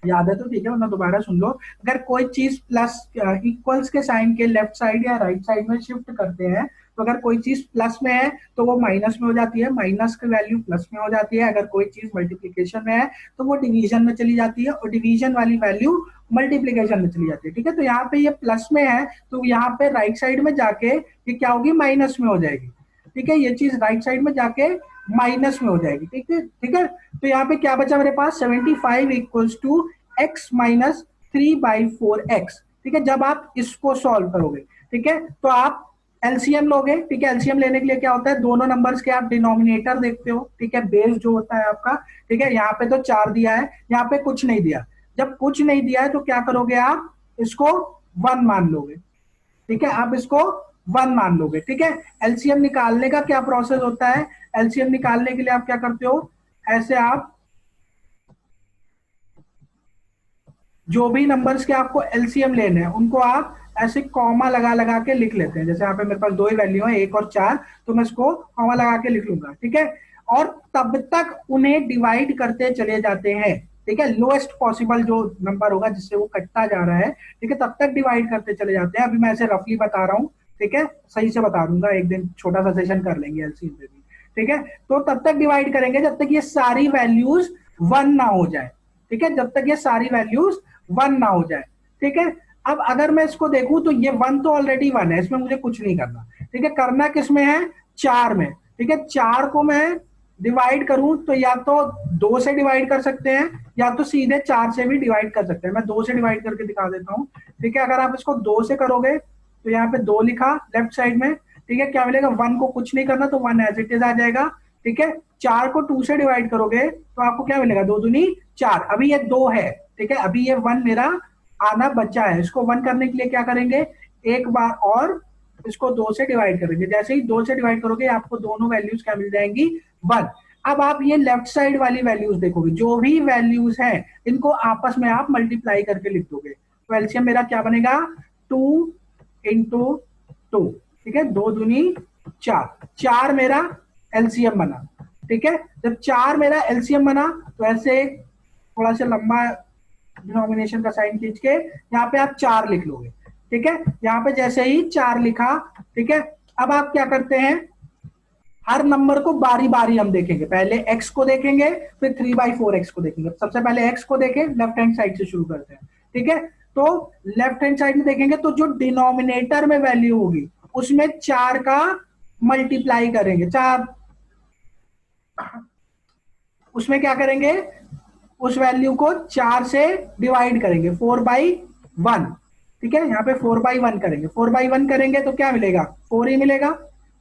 याद है तो ठीक है, वरना दोबारा सुन लो। अगर कोई चीज प्लस इक्वल्स के साइन के लेफ्ट साइड या राइट साइड में शिफ्ट करते हैं, तो अगर कोई चीज प्लस में है तो वो माइनस में हो जाती है, माइनस की वैल्यू प्लस में हो जाती है। अगर कोई चीज मल्टीप्लीकेशन में है तो वो डिवीजन में चली जाती है, और डिवीजन वाली वैल्यू मल्टीप्लीकेशन में चली जाती है। ठीक है, तो यहाँ पे ये प्लस में है तो यहाँ पे राइट साइड में जाके ये क्या होगी, माइनस में हो जाएगी। ठीक है, ये चीज राइट साइड में जाके माइनस में हो जाएगी। ठीक है, ठीक है, तो यहाँ पे क्या बचा मेरे पास, 75 equals to x minus 3/4x। ठीक है, जब आप इसको सॉल्व करोगे, ठीक है, तो आप एलसीएम लोगे। ठीक है, एलसीएम लेने के लिए क्या होता है, दोनों नंबर्स के आप डिनोमिनेटर देखते हो। ठीक है, बेस जो होता है आपका। ठीक है, यहाँ पे तो 4 दिया है, यहाँ पे कुछ नहीं दिया। जब कुछ नहीं दिया है तो क्या करोगे, आप इसको 1 मान लोगे। ठीक है, आप इसको 1 मान लोगे। ठीक है, एलसीएम निकालने का क्या प्रोसेस होता है, एलसीएम निकालने के लिए आप क्या करते हो, ऐसे आप जो भी नंबर्स के आपको एलसीएम लेने हैं उनको आप ऐसे कॉमा लगा लगा के लिख लेते हैं। जैसे यहाँ पे मेरे पास दो ही वैल्यू है, 1 और 4, तो मैं इसको कॉमा लगा के लिख लूंगा। ठीक है, और तब तक उन्हें डिवाइड करते चले जाते हैं। ठीक है, लोएस्ट पॉसिबल जो नंबर होगा जिससे वो कटता जा रहा है, ठीक है, तब तक डिवाइड करते चले जाते हैं। अभी मैं ऐसे रफली बता रहा हूँ, ठीक है, सही से बता दूंगा, एक दिन छोटा सा सेशन कर लेंगे एलसीएम पे भी। ठीक है, तो तब तक डिवाइड करेंगे जब तक ये सारी वैल्यूज 1 ना हो जाए। ठीक है, जब तक ये सारी वैल्यूज 1 ना हो जाए। ठीक है, अब अगर मैं इसको देखूं तो ये 1 तो ऑलरेडी 1 है, इसमें मुझे कुछ नहीं करना। ठीक है, करना किस में है, 4 में। ठीक है, 4 को मैं डिवाइड करूं तो या तो 2 से डिवाइड कर सकते हैं या तो सीधे 4 से भी डिवाइड कर सकते हैं। मैं 2 से डिवाइड करके दिखा देता हूं। ठीक है, अगर आप इसको 2 से करोगे तो यहाँ पे 2 लिखा लेफ्ट साइड में। ठीक है, क्या मिलेगा, 1 को कुछ नहीं करना तो 1 एज इट इज आ जाएगा। ठीक है, 4 को 2 से डिवाइड करोगे तो आपको क्या मिलेगा, 2 दूनी 4। अभी ये 2 है। ठीक है, अभी ये 1 मेरा आना बचा है। इसको 1 करने के लिए क्या करेंगे, एक बार और इसको 2 से डिवाइड करेंगे। जैसे ही 2 से डिवाइड करोगे आपको दोनों वैल्यूज क्या मिल जाएंगी, 1। अब आप ये लेफ्ट साइड वाली वैल्यूज देखोगे, जो भी वैल्यूज हैं इनको आपस में आप मल्टीप्लाई करके लिख दोगे। तो एलसीएम मेरा क्या बनेगा, 2 × 2। ठीक है, 2 दूनी 4, 4 मेरा एलसीएम बना। ठीक है, जब 4 मेरा एलसीएम बना तो ऐसे थोड़ा सा लंबा डिनोमिनेशन का साइन खींच के यहाँ पे आप 4 लिख लोगे। ठीक है, यहाँ पे जैसे ही 4 लिखा, ठीक है, अब आप क्या करते हैं, हर नंबर को बारी बारी हम देखेंगे। पहले x को देखेंगे, फिर 3/4x को देखेंगे। सबसे पहले x को देखें, लेफ्ट हैंड साइड से शुरू करते हैं। ठीक है, तो लेफ्ट हैंड साइड में देखेंगे तो जो डिनोमिनेटर में वैल्यू होगी उसमें 4 का मल्टीप्लाई करेंगे। 4 उसमें क्या करेंगे, उस वैल्यू को 4 से डिवाइड करेंगे, 4/1। ठीक है, यहाँ पे 4/1 करेंगे, 4/1 करेंगे तो क्या मिलेगा, 4 ही मिलेगा।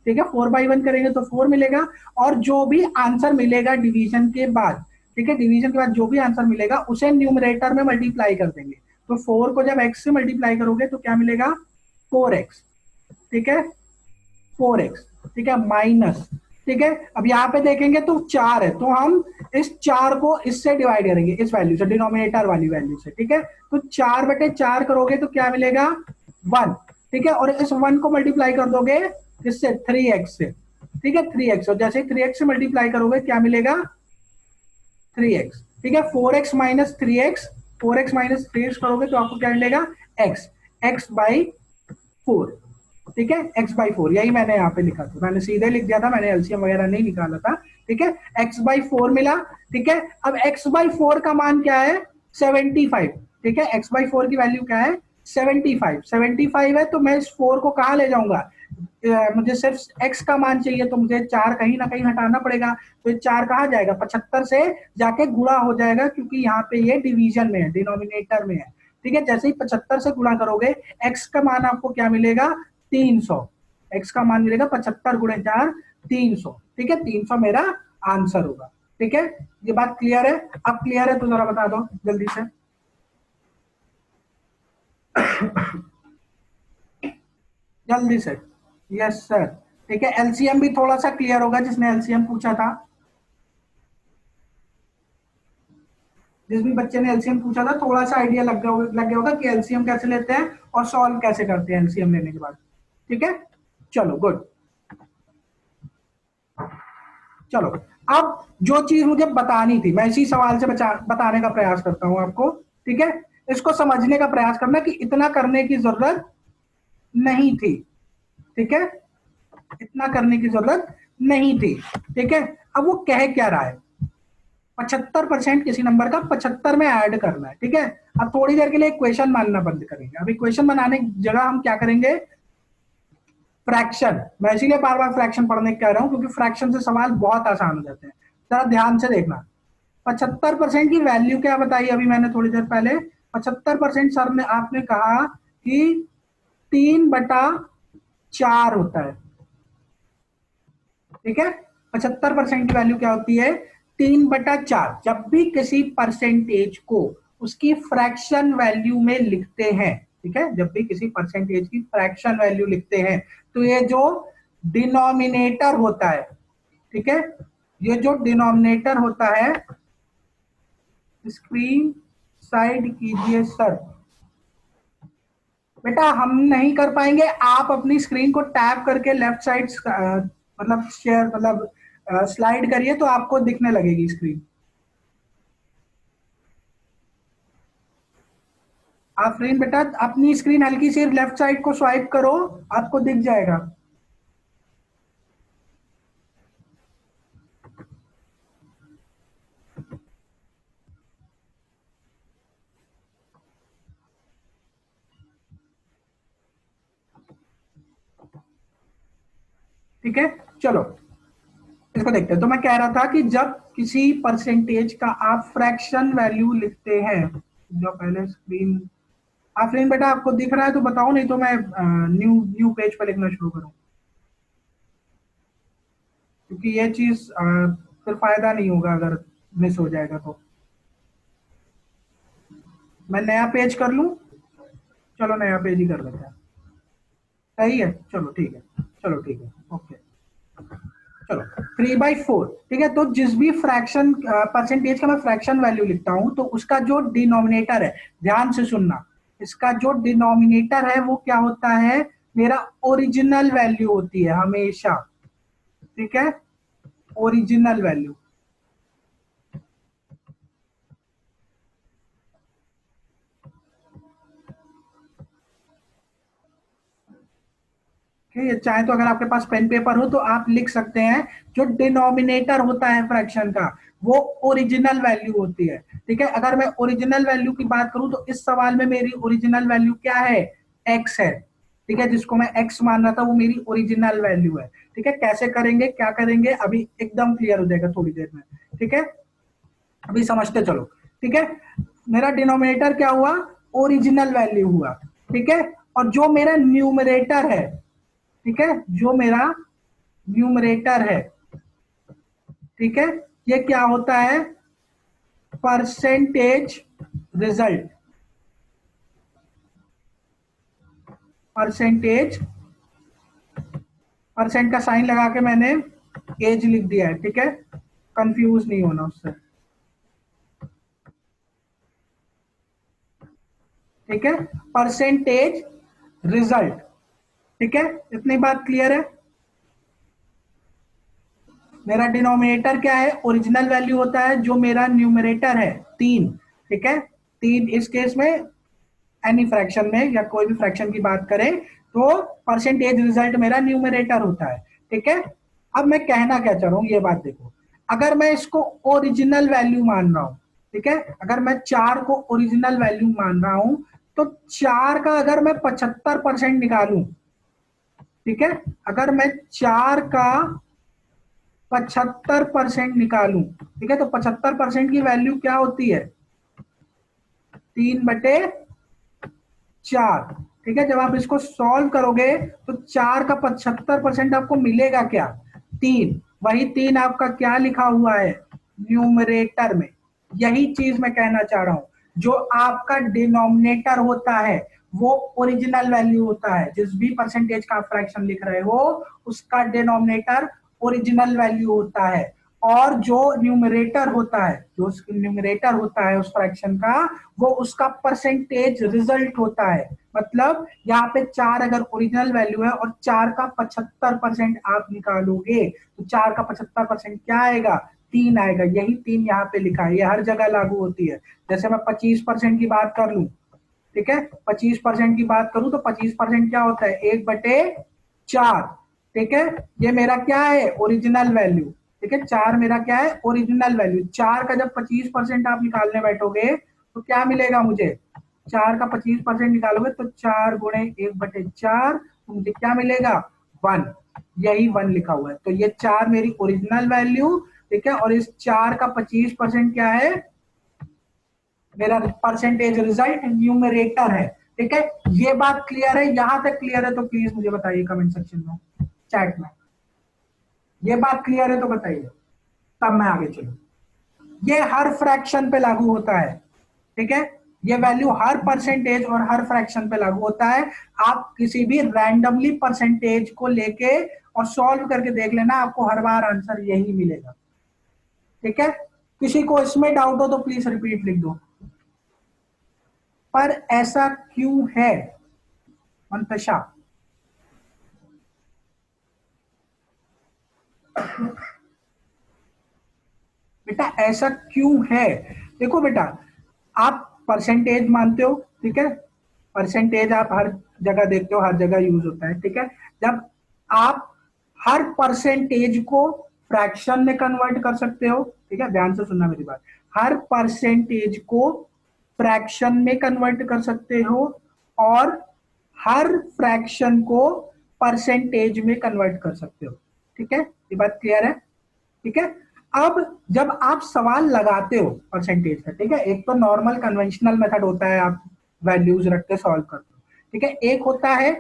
ठीक है, 4/1 करेंगे तो 4 मिलेगा। और जो भी आंसर मिलेगा डिवीजन के बाद, ठीक है, डिवीजन के बाद जो भी आंसर मिलेगा उसे न्यूमरेटर में मल्टीप्लाई कर देंगे। तो 4 को जब x से मल्टीप्लाई करोगे तो क्या मिलेगा, 4x। ठीक है, 4x। ठीक है, माइनस। ठीक है, अब यहाँ पे देखेंगे तो 4 है, तो हम इस 4 को इससे डिवाइड करेंगे, इस वैल्यू से, डिनोमिनेटर वाली वैल्यू से। ठीक है, तो 4/4 करोगे तो क्या मिलेगा, 1। ठीक है, और इस 1 को मल्टीप्लाई कर दोगे इससे, 3x से। ठीक है, 3x, और जैसे 3x से मल्टीप्लाई करोगे क्या मिलेगा, 3x। ठीक है, 4x minus 3x, 4x minus 3x करोगे तो आपको क्या मिलेगा, x, x/4। ठीक है, x/4, यही मैंने यहाँ पे लिखा था, मैंने सीधे लिख दिया था, मैंने एलसीएम वगैरह नहीं निकाला था। ठीक है, x/4 मिला। ठीक है, अब x/4 का मान क्या है, 75। ठीक है, x/4 की वैल्यू क्या है, 75। 75 है, तो मैं इस 4 को कहाँ ले जाऊंगा, मुझे सिर्फ x का मान चाहिए, तो मुझे 4 कहीं ना कहीं हटाना पड़ेगा। तो 4 कहाँ जाएगा, 75 से जाके गुणा हो जाएगा, क्योंकि यहाँ पे ये डिवीजन में है, डिनोमिनेटर में है। ठीक है, जैसे ही 75 से गुणा करोगे, x का मान आपको क्या मिलेगा, 300। x का मान मिलेगा 75 × 4, 300। ठीक है, 300 मेरा आंसर होगा। ठीक है, ये बात क्लियर है। अब क्लियर है तो जरा बता दो जल्दी से। जल्दी से, यस सर। ठीक है, एलसीएम भी थोड़ा सा क्लियर होगा, जिसने एलसीएम पूछा था, जिस भी बच्चे ने एलसीएम पूछा था, थोड़ा सा आइडिया लग गया होगा कि एलसीएम कैसे लेते हैं और सॉल्व कैसे करते हैं एलसीएम लेने के बाद। ठीक है, चलो गुड। चलो, अब जो चीज मुझे बतानी थी, मैं इसी सवाल से बताने का प्रयास करता हूं आपको। ठीक है, इसको समझने का प्रयास करना कि इतना करने की जरूरत नहीं थी। ठीक है, इतना करने की जरूरत नहीं थी। ठीक है, अब वो कह क्या रहा है, 75% किसी नंबर का 75 में ऐड करना है। ठीक है, अब थोड़ी देर के लिए इक्वेशन मानना बंद करेंगे। अब इक्वेशन बनाने की जगह हम क्या करेंगे, फ्रैक्शन। मैं इसीलिए बार बार फ्रैक्शन पढ़ने कह रहा हूं, क्योंकि फ्रैक्शन से सवाल बहुत आसान हो जाते हैं। जरा ध्यान से देखना, 75% की वैल्यू क्या बताई अभी मैंने थोड़ी देर पहले, 75% सर ने आपने कहा कि 3/4 होता है। ठीक है, 75% की वैल्यू क्या होती है, 3/4। जब भी किसी परसेंटेज को उसकी फ्रैक्शन वैल्यू में लिखते हैं, ठीक है, जब भी किसी परसेंटेज की फ्रैक्शन वैल्यू लिखते हैं, तो ये जो डिनोमिनेटर होता है, ठीक है, ये जो डिनोमिनेटर होता है, स्क्रीन साइड कीजिए सर। बेटा हम नहीं कर पाएंगे, आप अपनी स्क्रीन को टैप करके लेफ्ट साइड मतलब शेयर, मतलब स्लाइड करिए तो आपको दिखने लगेगी स्क्रीन। आफरीन बेटा, अपनी स्क्रीन हल्की सी लेफ्ट साइड को स्वाइप करो, आपको दिख जाएगा। ठीक है, चलो इसको देखते हैं। तो मैं कह रहा था कि जब किसी परसेंटेज का आप फ्रैक्शन वैल्यू लिखते हैं, जो पहले स्क्रीन, आफरीन बेटा आपको दिख रहा है तो बताओ, नहीं तो मैं न्यू न्यू पेज पर लिखना शुरू करूं, क्योंकि ये चीज फिर फायदा नहीं होगा अगर मिस हो जाएगा तो। मैं नया पेज कर लूं, चलो नया पेज ही कर लेते हैं। सही है, चलो ठीक है, चलो ठीक है, ओके। चलो 3/4। ठीक है, तो जिस भी फ्रैक्शन परसेंटेज का मैं फ्रैक्शन वैल्यू लिखता हूं, तो उसका जो डिनोमिनेटर है, ध्यान से सुनना, इसका जो डिनोमिनेटर है वो क्या होता है, मेरा ओरिजिनल वैल्यू होती है हमेशा। ठीक है, ओरिजिनल वैल्यू। ठीक है, चाहे तो अगर आपके पास पेन पेपर हो तो आप लिख सकते हैं, जो डिनोमिनेटर होता है फ्रैक्शन का, वो ओरिजिनल वैल्यू होती है। ठीक है, अगर मैं ओरिजिनल वैल्यू की बात करूं तो इस सवाल में मेरी ओरिजिनल वैल्यू क्या है, एक्स है। ठीक है, जिसको मैं एक्स मान रहा था वो मेरी ओरिजिनल वैल्यू है। ठीक है, कैसे करेंगे क्या करेंगे अभी एकदम क्लियर हो जाएगा थोड़ी देर में। ठीक है, अभी समझते चलो। ठीक है, मेरा डिनोमिनेटर क्या हुआ, ओरिजिनल वैल्यू हुआ। ठीक है, और जो मेरा न्यूमरेटर है, ठीक है, जो मेरा न्यूमरेटर है, ठीक है, ये क्या होता है, परसेंटेज रिजल्ट। परसेंटेज, परसेंट का साइन लगा के मैंने एज लिख दिया है। ठीक है, कंफ्यूज नहीं होना उससे। ठीक है, परसेंटेज रिजल्ट। ठीक है, इतनी बात क्लियर है। मेरा डिनोमिनेटर क्या है, ओरिजिनल वैल्यू होता है, जो मेरा न्यूमरेटर है 3। ठीक है, 3 इस केस में एनी फ्रैक्शन में या कोई भी फ्रैक्शन की बात करें तो परसेंटेज रिजल्ट मेरा न्यूमरेटर होता है। ठीक है, अब मैं कहना क्या चाह रहा हूं ये बात देखो, अगर मैं इसको ओरिजिनल वैल्यू मान रहा हूं, ठीक है, अगर मैं 4 को ओरिजिनल वैल्यू मान रहा हूं तो 4 का अगर मैं 75% निकालूं, ठीक है, अगर मैं 4 का 75% निकालूं, ठीक है, तो 75% की वैल्यू क्या होती है, 3/4। ठीक है, जब आप इसको सॉल्व करोगे तो 4 का 75% आपको मिलेगा क्या, 3। वही 3 आपका क्या लिखा हुआ है न्यूमरेटर में। यही चीज मैं कहना चाह रहा हूं, जो आपका डिनोमिनेटर होता है वो ओरिजिनल वैल्यू होता है। जिस भी परसेंटेज का फ्रैक्शन लिख रहे हो उसका डिनोमिनेटर ओरिजिनल वैल्यू होता है, और जो न्यूमरेटर होता है, जो न्यूमरेटर होता है उस फ्रैक्शन का, वो उसका परसेंटेज रिजल्ट होता है। मतलब यहाँ पे 4 अगर ओरिजिनल वैल्यू है और 4 का 75% आप निकालोगे तो 4 का 75% क्या आएगा, 3 आएगा। यही 3 यहाँ पे लिखा है, ये हर जगह लागू होती है। जैसे मैं 25% की बात कर लूं, ठीक है, 25% की बात करूं तो 25% क्या होता है, 1/4। ठीक है, ये मेरा क्या है ओरिजिनल वैल्यू। ठीक है, 4 मेरा क्या है ओरिजिनल वैल्यू। 4 का जब 25% आप निकालने बैठोगे तो क्या मिलेगा मुझे, 4 का 25% निकालोगे तो 4 गुणे 1/4 तो मुझे क्या मिलेगा, 1। यही 1 लिखा हुआ है, तो ये 4 मेरी ओरिजिनल वैल्यू। ठीक है, और इस 4 का 25% क्या है, मेरा परसेंटेज रिजल्ट न्यूमरेटर है। ठीक है, ये बात क्लियर है, यहां तक क्लियर है तो प्लीज मुझे बताइए कमेंट सेक्शन में, चैट में। ये बात क्लियर है तो बताइए, तब मैं आगे चलूं। ये हर फ्रैक्शन पे लागू होता है। ठीक है, ये वैल्यू हर परसेंटेज और हर फ्रैक्शन पे लागू होता है। आप किसी भी रैंडमली परसेंटेज को लेके और सॉल्व करके देख लेना, आपको हर बार आंसर यही मिलेगा। ठीक है, किसी को इसमें डाउट हो तो प्लीज रिपीट लिख दो। पर ऐसा क्यों है मंतशा, बेटा ऐसा क्यों है, देखो बेटा, आप परसेंटेज मानते हो, ठीक है, परसेंटेज आप हर जगह देखते हो, हर जगह यूज होता है। ठीक है, जब आप हर परसेंटेज को फ्रैक्शन में कन्वर्ट कर सकते हो, ठीक है, ध्यान से सुनना मेरी बात, हर परसेंटेज को फ्रैक्शन में कन्वर्ट कर सकते हो और हर फ्रैक्शन को परसेंटेज में कन्वर्ट कर सकते हो। ठीक है, ये बात क्लियर है। ठीक है, अब जब आप सवाल लगाते हो परसेंटेज का, ठीक है, एक तो नॉर्मल कन्वेंशनल मेथड होता है, आप वैल्यूज रख के सॉल्व करते हो। ठीक है, एक होता है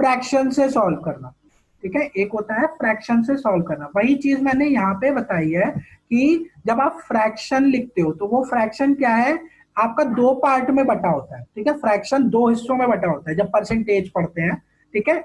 फ्रैक्शन से सॉल्व करना। ठीक है, एक होता है फ्रैक्शन से सॉल्व करना। वही चीज मैंने यहाँ पे बताई है कि जब आप फ्रैक्शन लिखते हो तो वो फ्रैक्शन क्या है, आपका 2 पार्ट में बटा होता है। ठीक है, फ्रैक्शन 2 हिस्सों में बटा होता है जब परसेंटेज पढ़ते हैं। ठीक है,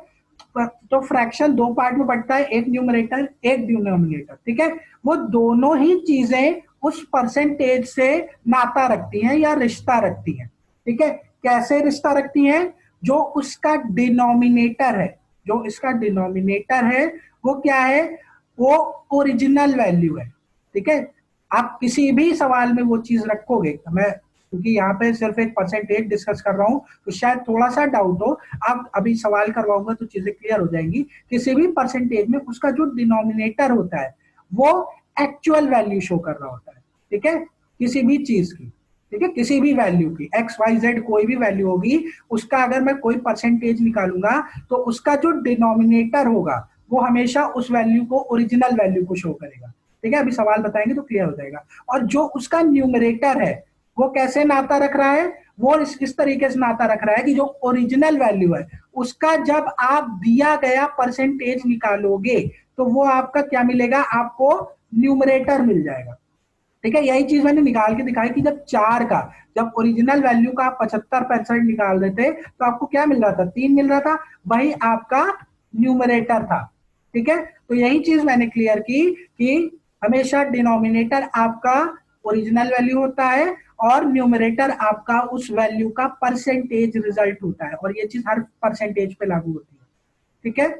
तो फ्रैक्शन 2 पार्ट में बटता है, एक न्यूमरेटर एक डिनोमिनेटर। ठीक है, वो दोनों ही चीजें उस परसेंटेज से नाता रखती हैं या रिश्ता रखती हैं। ठीक है, कैसे रिश्ता रखती हैं, जो उसका डिनोमिनेटर है, जो इसका डिनोमिनेटर है वो क्या है, वो ओरिजिनल वैल्यू है। ठीक है, आप किसी भी सवाल में वो चीज रखोगे, मैं क्योंकि यहाँ पे सिर्फ एक परसेंटेज डिस्कस कर रहा हूँ तो शायद थोड़ा सा डाउट हो, आप अभी सवाल करवाऊंगा तो चीजें क्लियर हो जाएंगी। किसी भी परसेंटेज में उसका जो डिनोमिनेटर होता है वो एक्चुअल वैल्यू शो कर रहा होता है। ठीक है, किसी भी चीज की, ठीक है, किसी भी वैल्यू की, एक्स वाई जेड कोई भी वैल्यू होगी, उसका अगर मैं कोई परसेंटेज निकालूंगा तो उसका जो डिनोमिनेटर होगा वो हमेशा उस वैल्यू को, ओरिजिनल वैल्यू को शो करेगा। ठीक है, अभी सवाल बताएंगे तो क्लियर हो जाएगा। और जो उसका न्यूमरेटर है वो कैसे नाता रख रहा है, वो इस तरीके से नाता रख रहा है कि जो ओरिजिनल वैल्यू है उसका जब आप दिया गया परसेंटेज निकालोगे तो वो आपका क्या मिलेगा, आपको न्यूमरेटर मिल जाएगा। ठीक है, यही चीज मैंने निकाल के दिखाई कि जब चार का, जब ओरिजिनल वैल्यू का आप 75% निकाल रहे थे तो आपको क्या मिल रहा था, 3 मिल रहा था, वही आपका न्यूमरेटर था। ठीक है, तो यही चीज मैंने क्लियर की कि हमेशा डिनोमिनेटर आपका ओरिजिनल वैल्यू होता है और न्यूमरेटर आपका उस वैल्यू का परसेंटेज रिजल्ट होता है, और ये चीज हर परसेंटेज पे लागू होती है। ठीक है,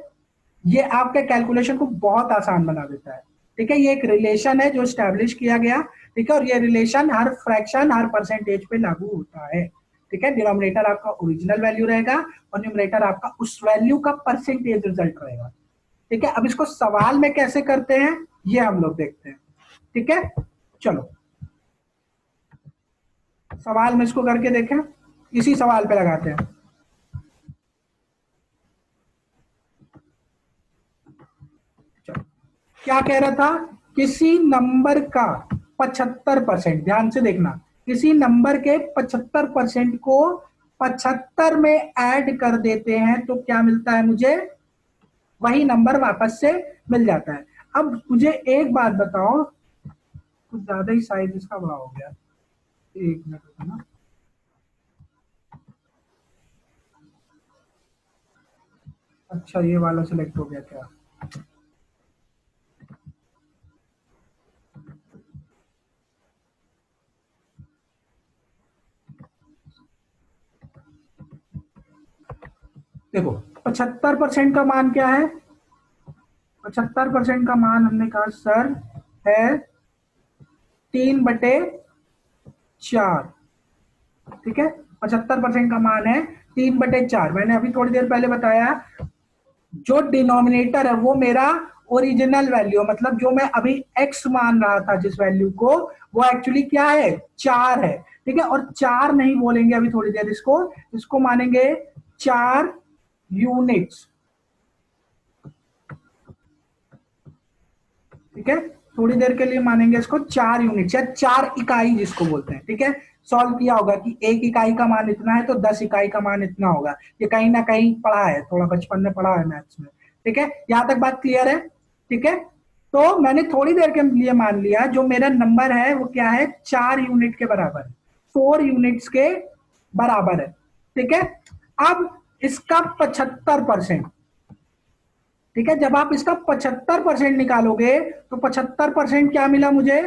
ये आपके कैलकुलेशन को बहुत आसान बना देता है। ठीक है, ये एक रिलेशन है जो स्टैब्लिश किया गया। ठीक है, और ये रिलेशन हर फ्रैक्शन, हर परसेंटेज पे लागू होता है। ठीक है, डिनोमिनेटर आपका ओरिजिनल वैल्यू रहेगा और न्यूमरेटर आपका उस वैल्यू का परसेंटेज रिजल्ट रहेगा। ठीक है, अब इसको सवाल में कैसे करते हैं ये हम लोग देखते हैं। ठीक है, चलो सवाल में इसको करके देखें, इसी सवाल पे लगाते हैं। चलो, क्या कह रहा था, किसी नंबर का 75%, ध्यान से देखना, किसी नंबर के 75% को 75 में ऐड कर देते हैं तो क्या मिलता है मुझे, वही नंबर वापस से मिल जाता है। अब मुझे एक बात बताओ, कुछ ज्यादा ही साइज इसका बड़ा हो गया, एक मिनट रुकना। अच्छा, ये वाला सिलेक्ट हो गया क्या, देखो 75% का मान क्या है, 75% का मान हमने कहा सर है 3/4। ठीक है, 75% का मान है 3/4। मैंने अभी थोड़ी देर पहले बताया, जो डिनोमिनेटर है वो मेरा ओरिजिनल वैल्यू, मतलब जो मैं अभी एक्स मान रहा था जिस वैल्यू को, वो एक्चुअली क्या है, 4 है। ठीक है, और 4 नहीं बोलेंगे अभी थोड़ी देर, इसको इसको मानेंगे 4 यूनिट्स। ठीक है, थोड़ी देर के लिए मानेंगे इसको 4 यूनिट या 4 इकाई जिसको बोलते हैं। ठीक है, सॉल्व किया होगा कि 1 इकाई का मान इतना है तो 10 इकाई का मान इतना होगा, ये कहीं ना कहीं पढ़ा है, थोड़ा बचपन में पढ़ा है मैथ्स में। ठीक है, यहां तक बात क्लियर है। ठीक है, तो मैंने थोड़ी देर के लिए मान लिया जो मेरा नंबर है वो क्या है, 4 यूनिट के बराबर, 4 यूनिट्स के बराबर है। ठीक है, अब इसका 75%, ठीक है, जब आप इसका 75% निकालोगे तो 75% क्या मिला मुझे,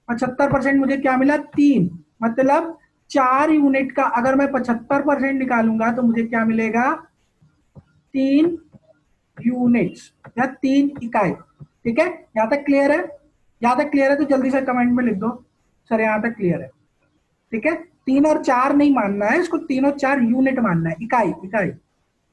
75% मुझे क्या मिला, 3। मतलब 4 यूनिट का अगर मैं 75% निकालूंगा तो मुझे क्या मिलेगा, 3 यूनिट्स या 3 इकाई। ठीक है, यहां तक क्लियर है, यहां तक क्लियर है तो जल्दी से कमेंट में लिख दो सर यहां तक क्लियर है। ठीक है, 3 और 4 नहीं मानना है इसको, 3 और 4 यूनिट मानना है, इकाई इकाई।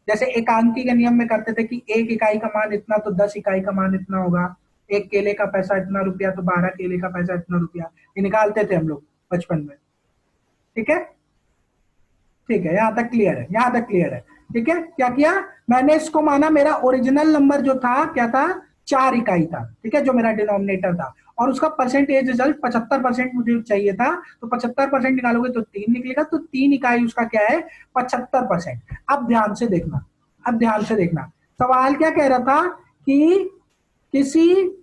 जैसे एकांकी के नियम में करते थे कि 1 इकाई का मान इतना तो 10 इकाई का मान इतना होगा, 1 केले का पैसा इतना रुपया तो 12 केले का पैसा इतना रुपया, ये निकालते थे हम लोग बचपन में। ठीक है, ठीक है, यहां तक क्लियर है, यहां तक क्लियर है। ठीक है, क्या किया मैंने, इसको माना मेरा ओरिजिनल नंबर जो था क्या था, 4 इकाई था। ठीक है, जो मेरा डिनोमिनेटर था, और उसका परसेंटेज रिजल्ट 75% मुझे चाहिए था, तो 75% निकालोगे तो 3 निकलेगा, तो 3 इकाई उसका क्या है, 75%। अब ध्यान से देखना, अब ध्यान से देखना, सवाल क्या कह रहा था कि किसी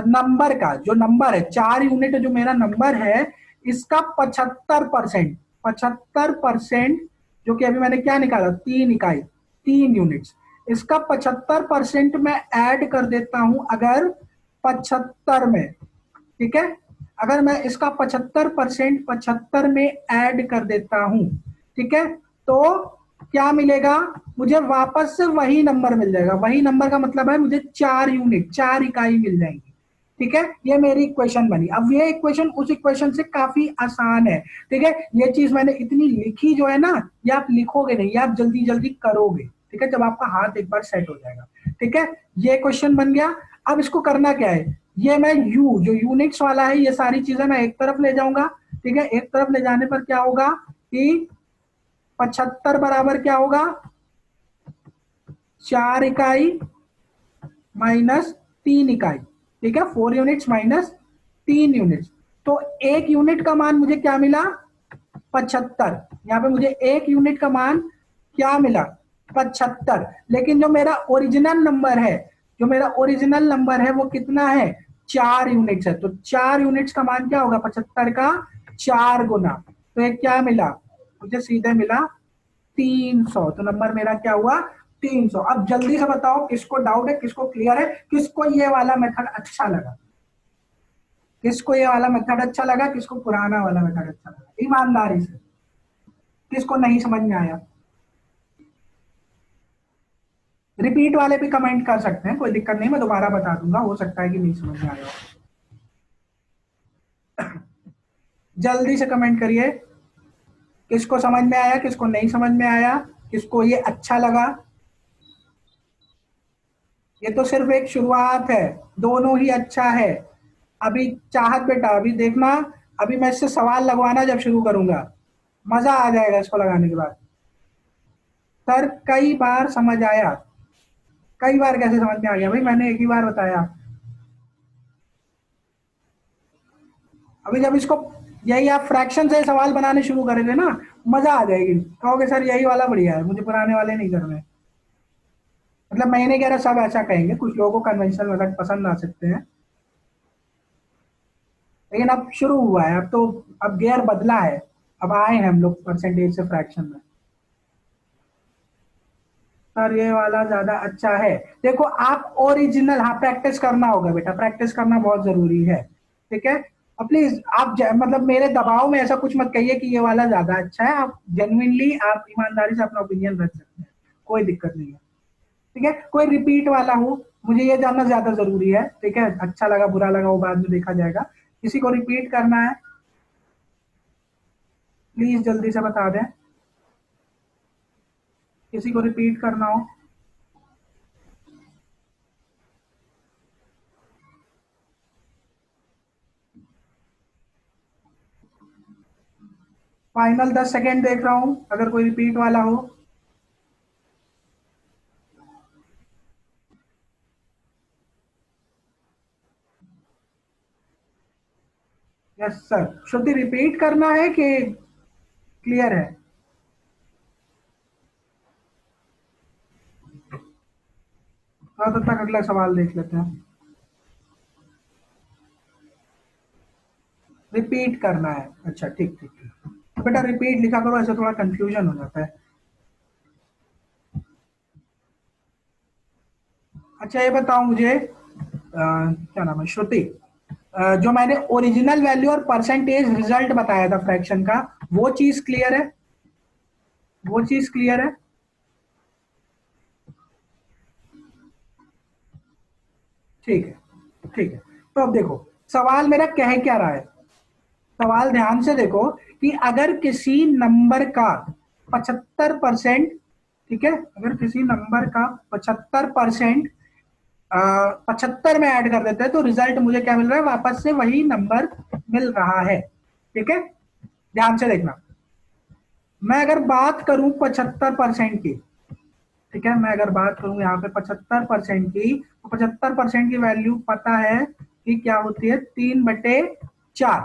नंबर का, जो नंबर है 4 यूनिट जो मेरा नंबर है, इसका 75%, 75% जो कि अभी मैंने क्या निकाला, 3 इकाई, 3 यूनिट्स, इसका 75% मैं ऐड कर देता हूं अगर 75 में। ठीक है, अगर मैं इसका 75% 75 में ऐड कर देता हूं, ठीक है, तो क्या मिलेगा मुझे, वापस से वही नंबर मिल जाएगा। वही नंबर का मतलब है मुझे 4 यूनिट, 4 इकाई मिल जाएंगी। ठीक है, ये मेरी इक्वेशन बनी। अब ये इक्वेशन उस इक्वेशन से काफी आसान है। ठीक है, ये चीज मैंने इतनी लिखी जो है ना, ये आप लिखोगे नहीं, ये आप जल्दी जल्दी करोगे। ठीक है, जब आपका हाथ एक बार सेट हो जाएगा। ठीक है, ये क्वेश्चन बन गया। अब इसको करना क्या है, ये मैं यू जो यूनिट्स वाला है, ये सारी चीजें मैं एक तरफ ले जाऊंगा। ठीक है, एक तरफ ले जाने पर क्या होगा कि 75 बराबर क्या होगा, 4 इकाई माइनस 3 इकाई, ठीक है, 4 यूनिट्स माइनस 3 यूनिट्स। तो 1 यूनिट का मान मुझे क्या मिला, 75। यहाँ पे मुझे 1 यूनिट का मान क्या मिला, 75। लेकिन जो मेरा ओरिजिनल नंबर है, जो मेरा ओरिजिनल नंबर है वो कितना है, 4 यूनिट्स है। तो 4 यूनिट्स का मान क्या होगा, 75 का 4 गुना। तो ये क्या मिला मुझे, सीधे मिला 300। तो नंबर मेरा क्या हुआ, 300। अब जल्दी से बताओ किसको डाउट है, किसको क्लियर है, किसको ये वाला मेथड अच्छा लगा, किसको ये वाला मेथड अच्छा लगा, किसको पुराना वाला मेथड अच्छा लगा, ईमानदारी से, किसको नहीं समझ में आया। रिपीट वाले भी कमेंट कर सकते हैं, कोई दिक्कत नहीं, मैं दोबारा बता दूंगा, हो सकता है कि नहीं समझ में आया। जल्दी से कमेंट करिए, किसको समझ में आया, किसको नहीं समझ में आया, किसको ये अच्छा लगा। ये तो सिर्फ एक शुरुआत है, दोनों ही अच्छा है। अभी चाहत बेटा, अभी देखना, अभी मैं इससे सवाल लगवाना जब शुरू करूंगा, मजा आ जाएगा इसको लगाने के बाद। सर कई बार समझ आया, कई बार कैसे समझ में आ गया भाई, मैंने एक ही बार बताया। अभी जब इसको, यही आप फ्रैक्शन से सवाल बनाने शुरू करेंगे ना, मजा आ जाएगी, कहोगे सर यही वाला बढ़िया है, मुझे पुराने वाले नहीं करने। मतलब मैं नहीं कह रहा सब ऐसा कहेंगे, कुछ लोगों को कन्वेंशनल मेथड पसंद आ सकते हैं, लेकिन अब शुरू हुआ है, अब तो, अब गियर बदला है, अब आए हैं हम लोग परसेंटेज से फ्रैक्शन में। सर ये वाला ज्यादा अच्छा है। देखो आप ओरिजिनल, हाँ प्रैक्टिस करना होगा बेटा, प्रैक्टिस करना बहुत जरूरी है, ठीक है। अब प्लीज आप मतलब मेरे दबाव में ऐसा कुछ मत कहिए कि ये वाला ज्यादा अच्छा है, आप जेन्युइनली आप ईमानदारी से अपना ओपिनियन रख सकते हैं, कोई दिक्कत नहीं है, ठीक है। कोई रिपीट वाला हो, मुझे ये जानना ज्यादा जरूरी है, ठीक है, अच्छा लगा बुरा लगा वो बाद में देखा जाएगा। किसी को रिपीट करना है प्लीज जल्दी से बता दें, किसी को रिपीट करना हो। फाइनल 10 सेकेंड देख रहा हूं, अगर कोई रिपीट वाला हो। यस सर, श्रुति रिपीट करना है कि क्लियर है। तो तब तक अगला सवाल देख लेते हैं। रिपीट करना है, अच्छा ठीक ठीक ठीक, तो बेटा रिपीट लिखा करो, ऐसे थोड़ा कंफ्यूजन हो जाता है। अच्छा ये बताओ मुझे, क्या नाम है, श्रुति, जो मैंने ओरिजिनल वैल्यू और परसेंटेज रिजल्ट बताया था फ्रैक्शन का, वो चीज क्लियर है, वो चीज क्लियर है। ठीक है, ठीक है। तो अब देखो सवाल मेरा कह क्या रहा है, सवाल ध्यान से देखो, कि अगर किसी नंबर का 75%, ठीक है, अगर किसी नंबर का 75%, 75 में ऐड कर देते हैं तो रिजल्ट मुझे क्या मिल रहा है, वापस से वही नंबर मिल रहा है, ठीक है। ध्यान से देखना, मैं अगर बात करूं 75% की, ठीक है, मैं अगर बात करूं यहाँ पे 75% की, तो 75% की वैल्यू पता है कि क्या होती है, 3/4,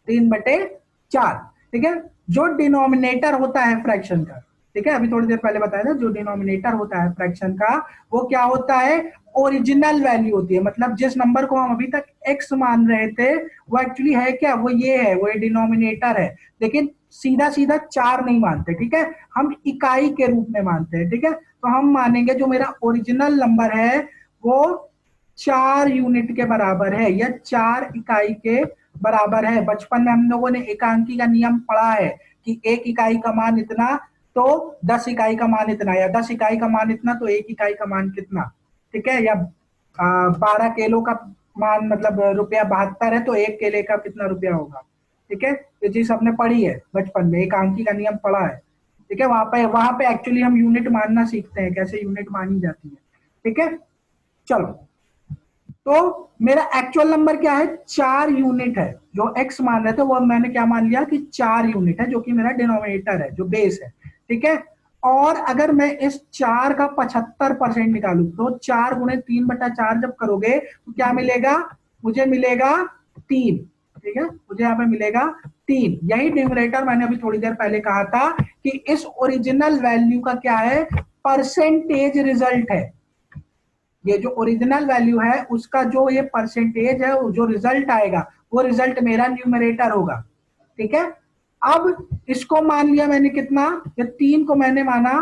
3/4, ठीक है। जो डिनोमिनेटर होता है फ्रैक्शन का, ठीक है, अभी थोड़ी देर पहले बताया था, जो डिनोमिनेटर होता है फ्रैक्शन का, वो क्या होता है, ओरिजिनल वैल्यू होती है। मतलब जिस नंबर को हम अभी तक एक्स मान रहे थे, वो एक्चुअली है क्या, वो ये है, वो ये डिनोमिनेटर है। लेकिन सीधा सीधा 4 नहीं मानते, ठीक है, हम इकाई के रूप में मानते हैं, ठीक है। तो हम मानेंगे जो मेरा ओरिजिनल नंबर है वो 4 यूनिट के बराबर है, या 4 इकाई के बराबर है। बचपन में हम लोगों ने एकांकी का नियम पढ़ा है कि 1 इकाई का मान इतना, तो 10 इकाई का मान इतना, या 10 इकाई का मान इतना तो 1 इकाई का मान कितना, ठीक है। या 12 किलो का मान, मतलब रुपया 72 है, तो 1 केले का कितना रुपया होगा, ठीक है। ये चीज हमने पढ़ी है बचपन में, एकांकी का नियम पढ़ा है, ठीक है। वहां पे एक्चुअली हम यूनिट मानना सीखते हैं, कैसे यूनिट मानी जाती है, ठीक है। चलो, तो मेरा एक्चुअल नंबर क्या है, 4 यूनिट है। जो एक्स मान रहे थे वो मैंने क्या मान लिया कि 4 यूनिट है, जो कि मेरा डिनोमिनेटर है, जो बेस है, ठीक है। और अगर मैं इस 4 का 75% निकालू तो 4 × 3/4 जब करोगे तो क्या मिलेगा, मुझे मिलेगा 3। ठीक है, मुझे यहाँ पे मिलेगा 3। यही न्यूमरेटर मैंने अभी थोड़ी देर पहले कहा था कि इस ओरिजिनल वैल्यू का क्या है, परसेंटेज रिजल्ट है। ये जो ओरिजिनल वैल्यू है उसका जो ये परसेंटेज है, जो रिजल्ट आएगा वो रिजल्ट मेरा न्यूमरेटर होगा। ठीक है, अब इसको मान लिया मैंने कितना, ये 3 को मैंने माना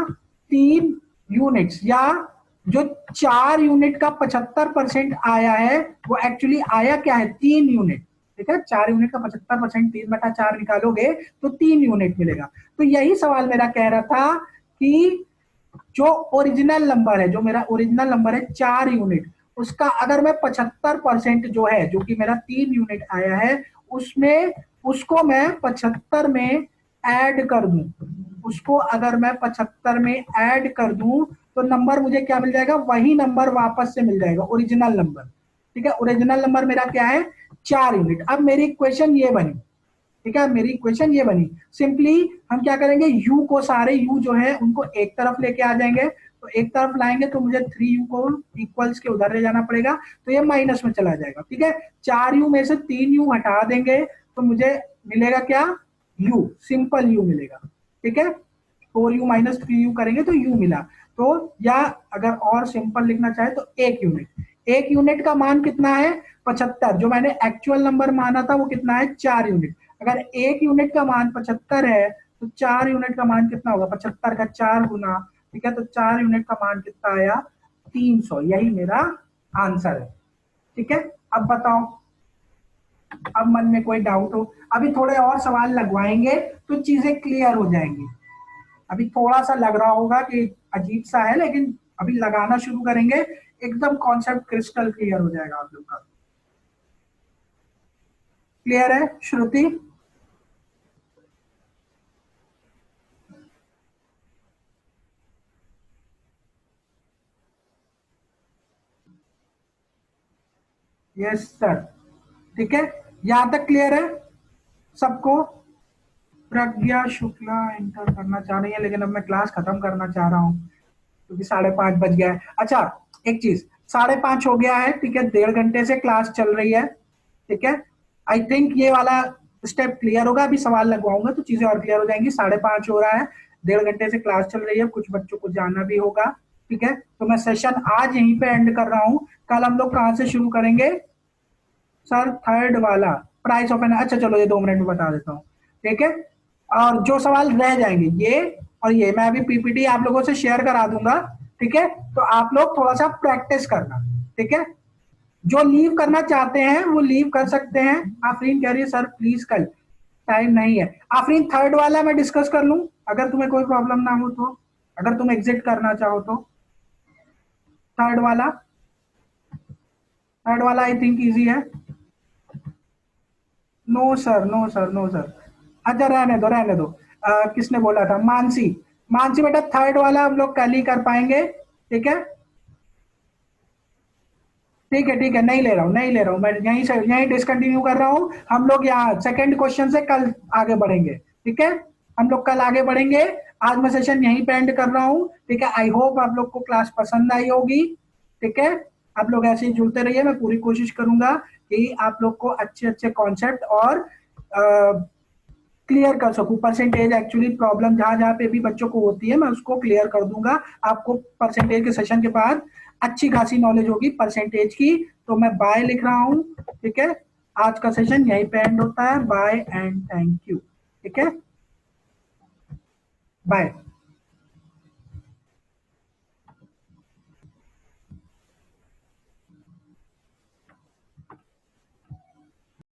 3 यूनिट्स, या जो 4 यूनिट का 75% आया है वो एक्चुअली आया क्या है, 3 यूनिट। ठीक है, 4 यूनिट का 75% 3/4 निकालोगे तो 3 यूनिट मिलेगा। तो यही सवाल मेरा कह रहा था कि जो ओरिजिनल नंबर है, जो मेरा ओरिजिनल नंबर है 4 यूनिट, उसका अगर मैं 75% जो है, जो कि मेरा 3 यूनिट आया है, उसमें उसको मैं 75 में ऐड कर दूं, उसको अगर मैं 75 में ऐड कर दूं तो नंबर मुझे क्या मिल जाएगा, वही नंबर वापस से मिल जाएगा, ओरिजिनल नंबर। ठीक है, ओरिजिनल नंबर मेरा क्या है, 4 यूनिट। अब मेरी इक्वेशन ये बनी। ठीक है, मेरी इक्वेशन ये बनी। सिंपली हम क्या करेंगे, u को, सारे u जो है उनको एक तरफ लेके आ जाएंगे। तो एक तरफ लाएंगे तो मुझे 3u को इक्वल्स के उधर ले जाना पड़ेगा, तो ये माइनस में चला जाएगा। ठीक है, 4u में से 3u हटा देंगे तो मुझे मिलेगा क्या, u, सिंपल u मिलेगा। ठीक है, 4u माइनस 3u करेंगे तो u मिला। तो या अगर और सिंपल लिखना चाहे तो 1 यूनिट का मान कितना है, 75। जो मैंने एक्चुअल नंबर माना था वो कितना है, 4 यूनिट। अगर 1 यूनिट का मान 75 है तो 4 यूनिट का मान कितना होगा, 75 का 4 गुना। ठीक है, तो 4 यूनिट का मान कितना आया, 300। यही मेरा आंसर है। ठीक है, अब बताओ, अब मन में कोई डाउट हो, अभी थोड़े और सवाल लगवाएंगे तो चीजें क्लियर हो जाएंगी। अभी थोड़ा सा लग रहा होगा कि अजीब सा है, लेकिन अभी लगाना शुरू करेंगे एकदम कॉन्सेप्ट क्रिस्टल क्लियर हो जाएगा आप लोग का। क्लियर है श्रुति? Yes sir. ठीक है, यहां तक क्लियर है सबको? प्रज्ञा शुक्ला एंटर करना चाह रही है, लेकिन अब मैं क्लास खत्म करना चाह रहा हूँ क्योंकि 5:30 बज गया है। अच्छा, एक चीज, 5:30 हो गया है। ठीक है, 1.5 घंटे से क्लास चल रही है। ठीक है, आई थिंक ये वाला स्टेप क्लियर होगा। अभी सवाल लगवाऊंगा तो चीजें और क्लियर हो जाएंगी। 5:30 हो रहा है, 1.5 घंटे से क्लास चल रही है, कुछ बच्चों को जाना भी होगा। ठीक है, तो मैं सेशन आज यहीं पे एंड कर रहा हूँ। कल हम लोग कहाँ से शुरू करेंगे सर? थर्ड वाला, प्राइस ऑफ एन, अच्छा चलो ये 2 मिनट में बता देता हूँ। ठीक है, और जो सवाल रह जाएंगे ये और ये मैं अभी पीपीटी आप लोगों से शेयर करा दूंगा। ठीक है, तो आप लोग थोड़ा सा प्रैक्टिस करना। ठीक है, जो लीव करना चाहते हैं वो लीव कर सकते हैं। आफरीन कह रही है सर प्लीज कल, टाइम नहीं है। आफरीन थर्ड वाला मैं डिस्कस कर लूं अगर तुम्हें कोई प्रॉब्लम ना हो तो, अगर तुम एग्जिट करना चाहो तो। थर्ड वाला, थर्ड वाला आई थिंक इजी है। No sir, no sir, no sir. अच्छा रहने दो, रहने दो। किसने बोला था, मानसी। मानसी बेटा थर्ड वाला हम लोग कल ही कर पाएंगे। ठीक है, ठीक है, ठीक है, नहीं ले रहा हूँ, नहीं ले रहा हूँ मैं, यहीं से यहीं डिसकंटिन्यू कर रहा हूँ। हम लोग यहाँ सेकंड क्वेश्चन से कल आगे बढ़ेंगे। ठीक है, हम लोग कल आगे बढ़ेंगे। आज मैं सेशन यहीं पे एंड कर रहा हूँ। ठीक है, आई होप आप लोग को क्लास पसंद आई होगी। ठीक है, आप लोग ऐसे ही जुड़ते रहिए, मैं पूरी कोशिश करूंगा कि आप लोग को अच्छे अच्छे कॉन्सेप्ट और क्लियर कर सकूं। परसेंटेज एक्चुअली प्रॉब्लम जहां जहां पे भी बच्चों को होती है मैं उसको क्लियर कर दूंगा। आपको परसेंटेज के सेशन के बाद अच्छी खासी नॉलेज होगी परसेंटेज की। तो मैं बाय लिख रहा हूं। ठीक है, आज का सेशन यहीं पे एंड होता है। Bye and thank you. ठीक है, बाय।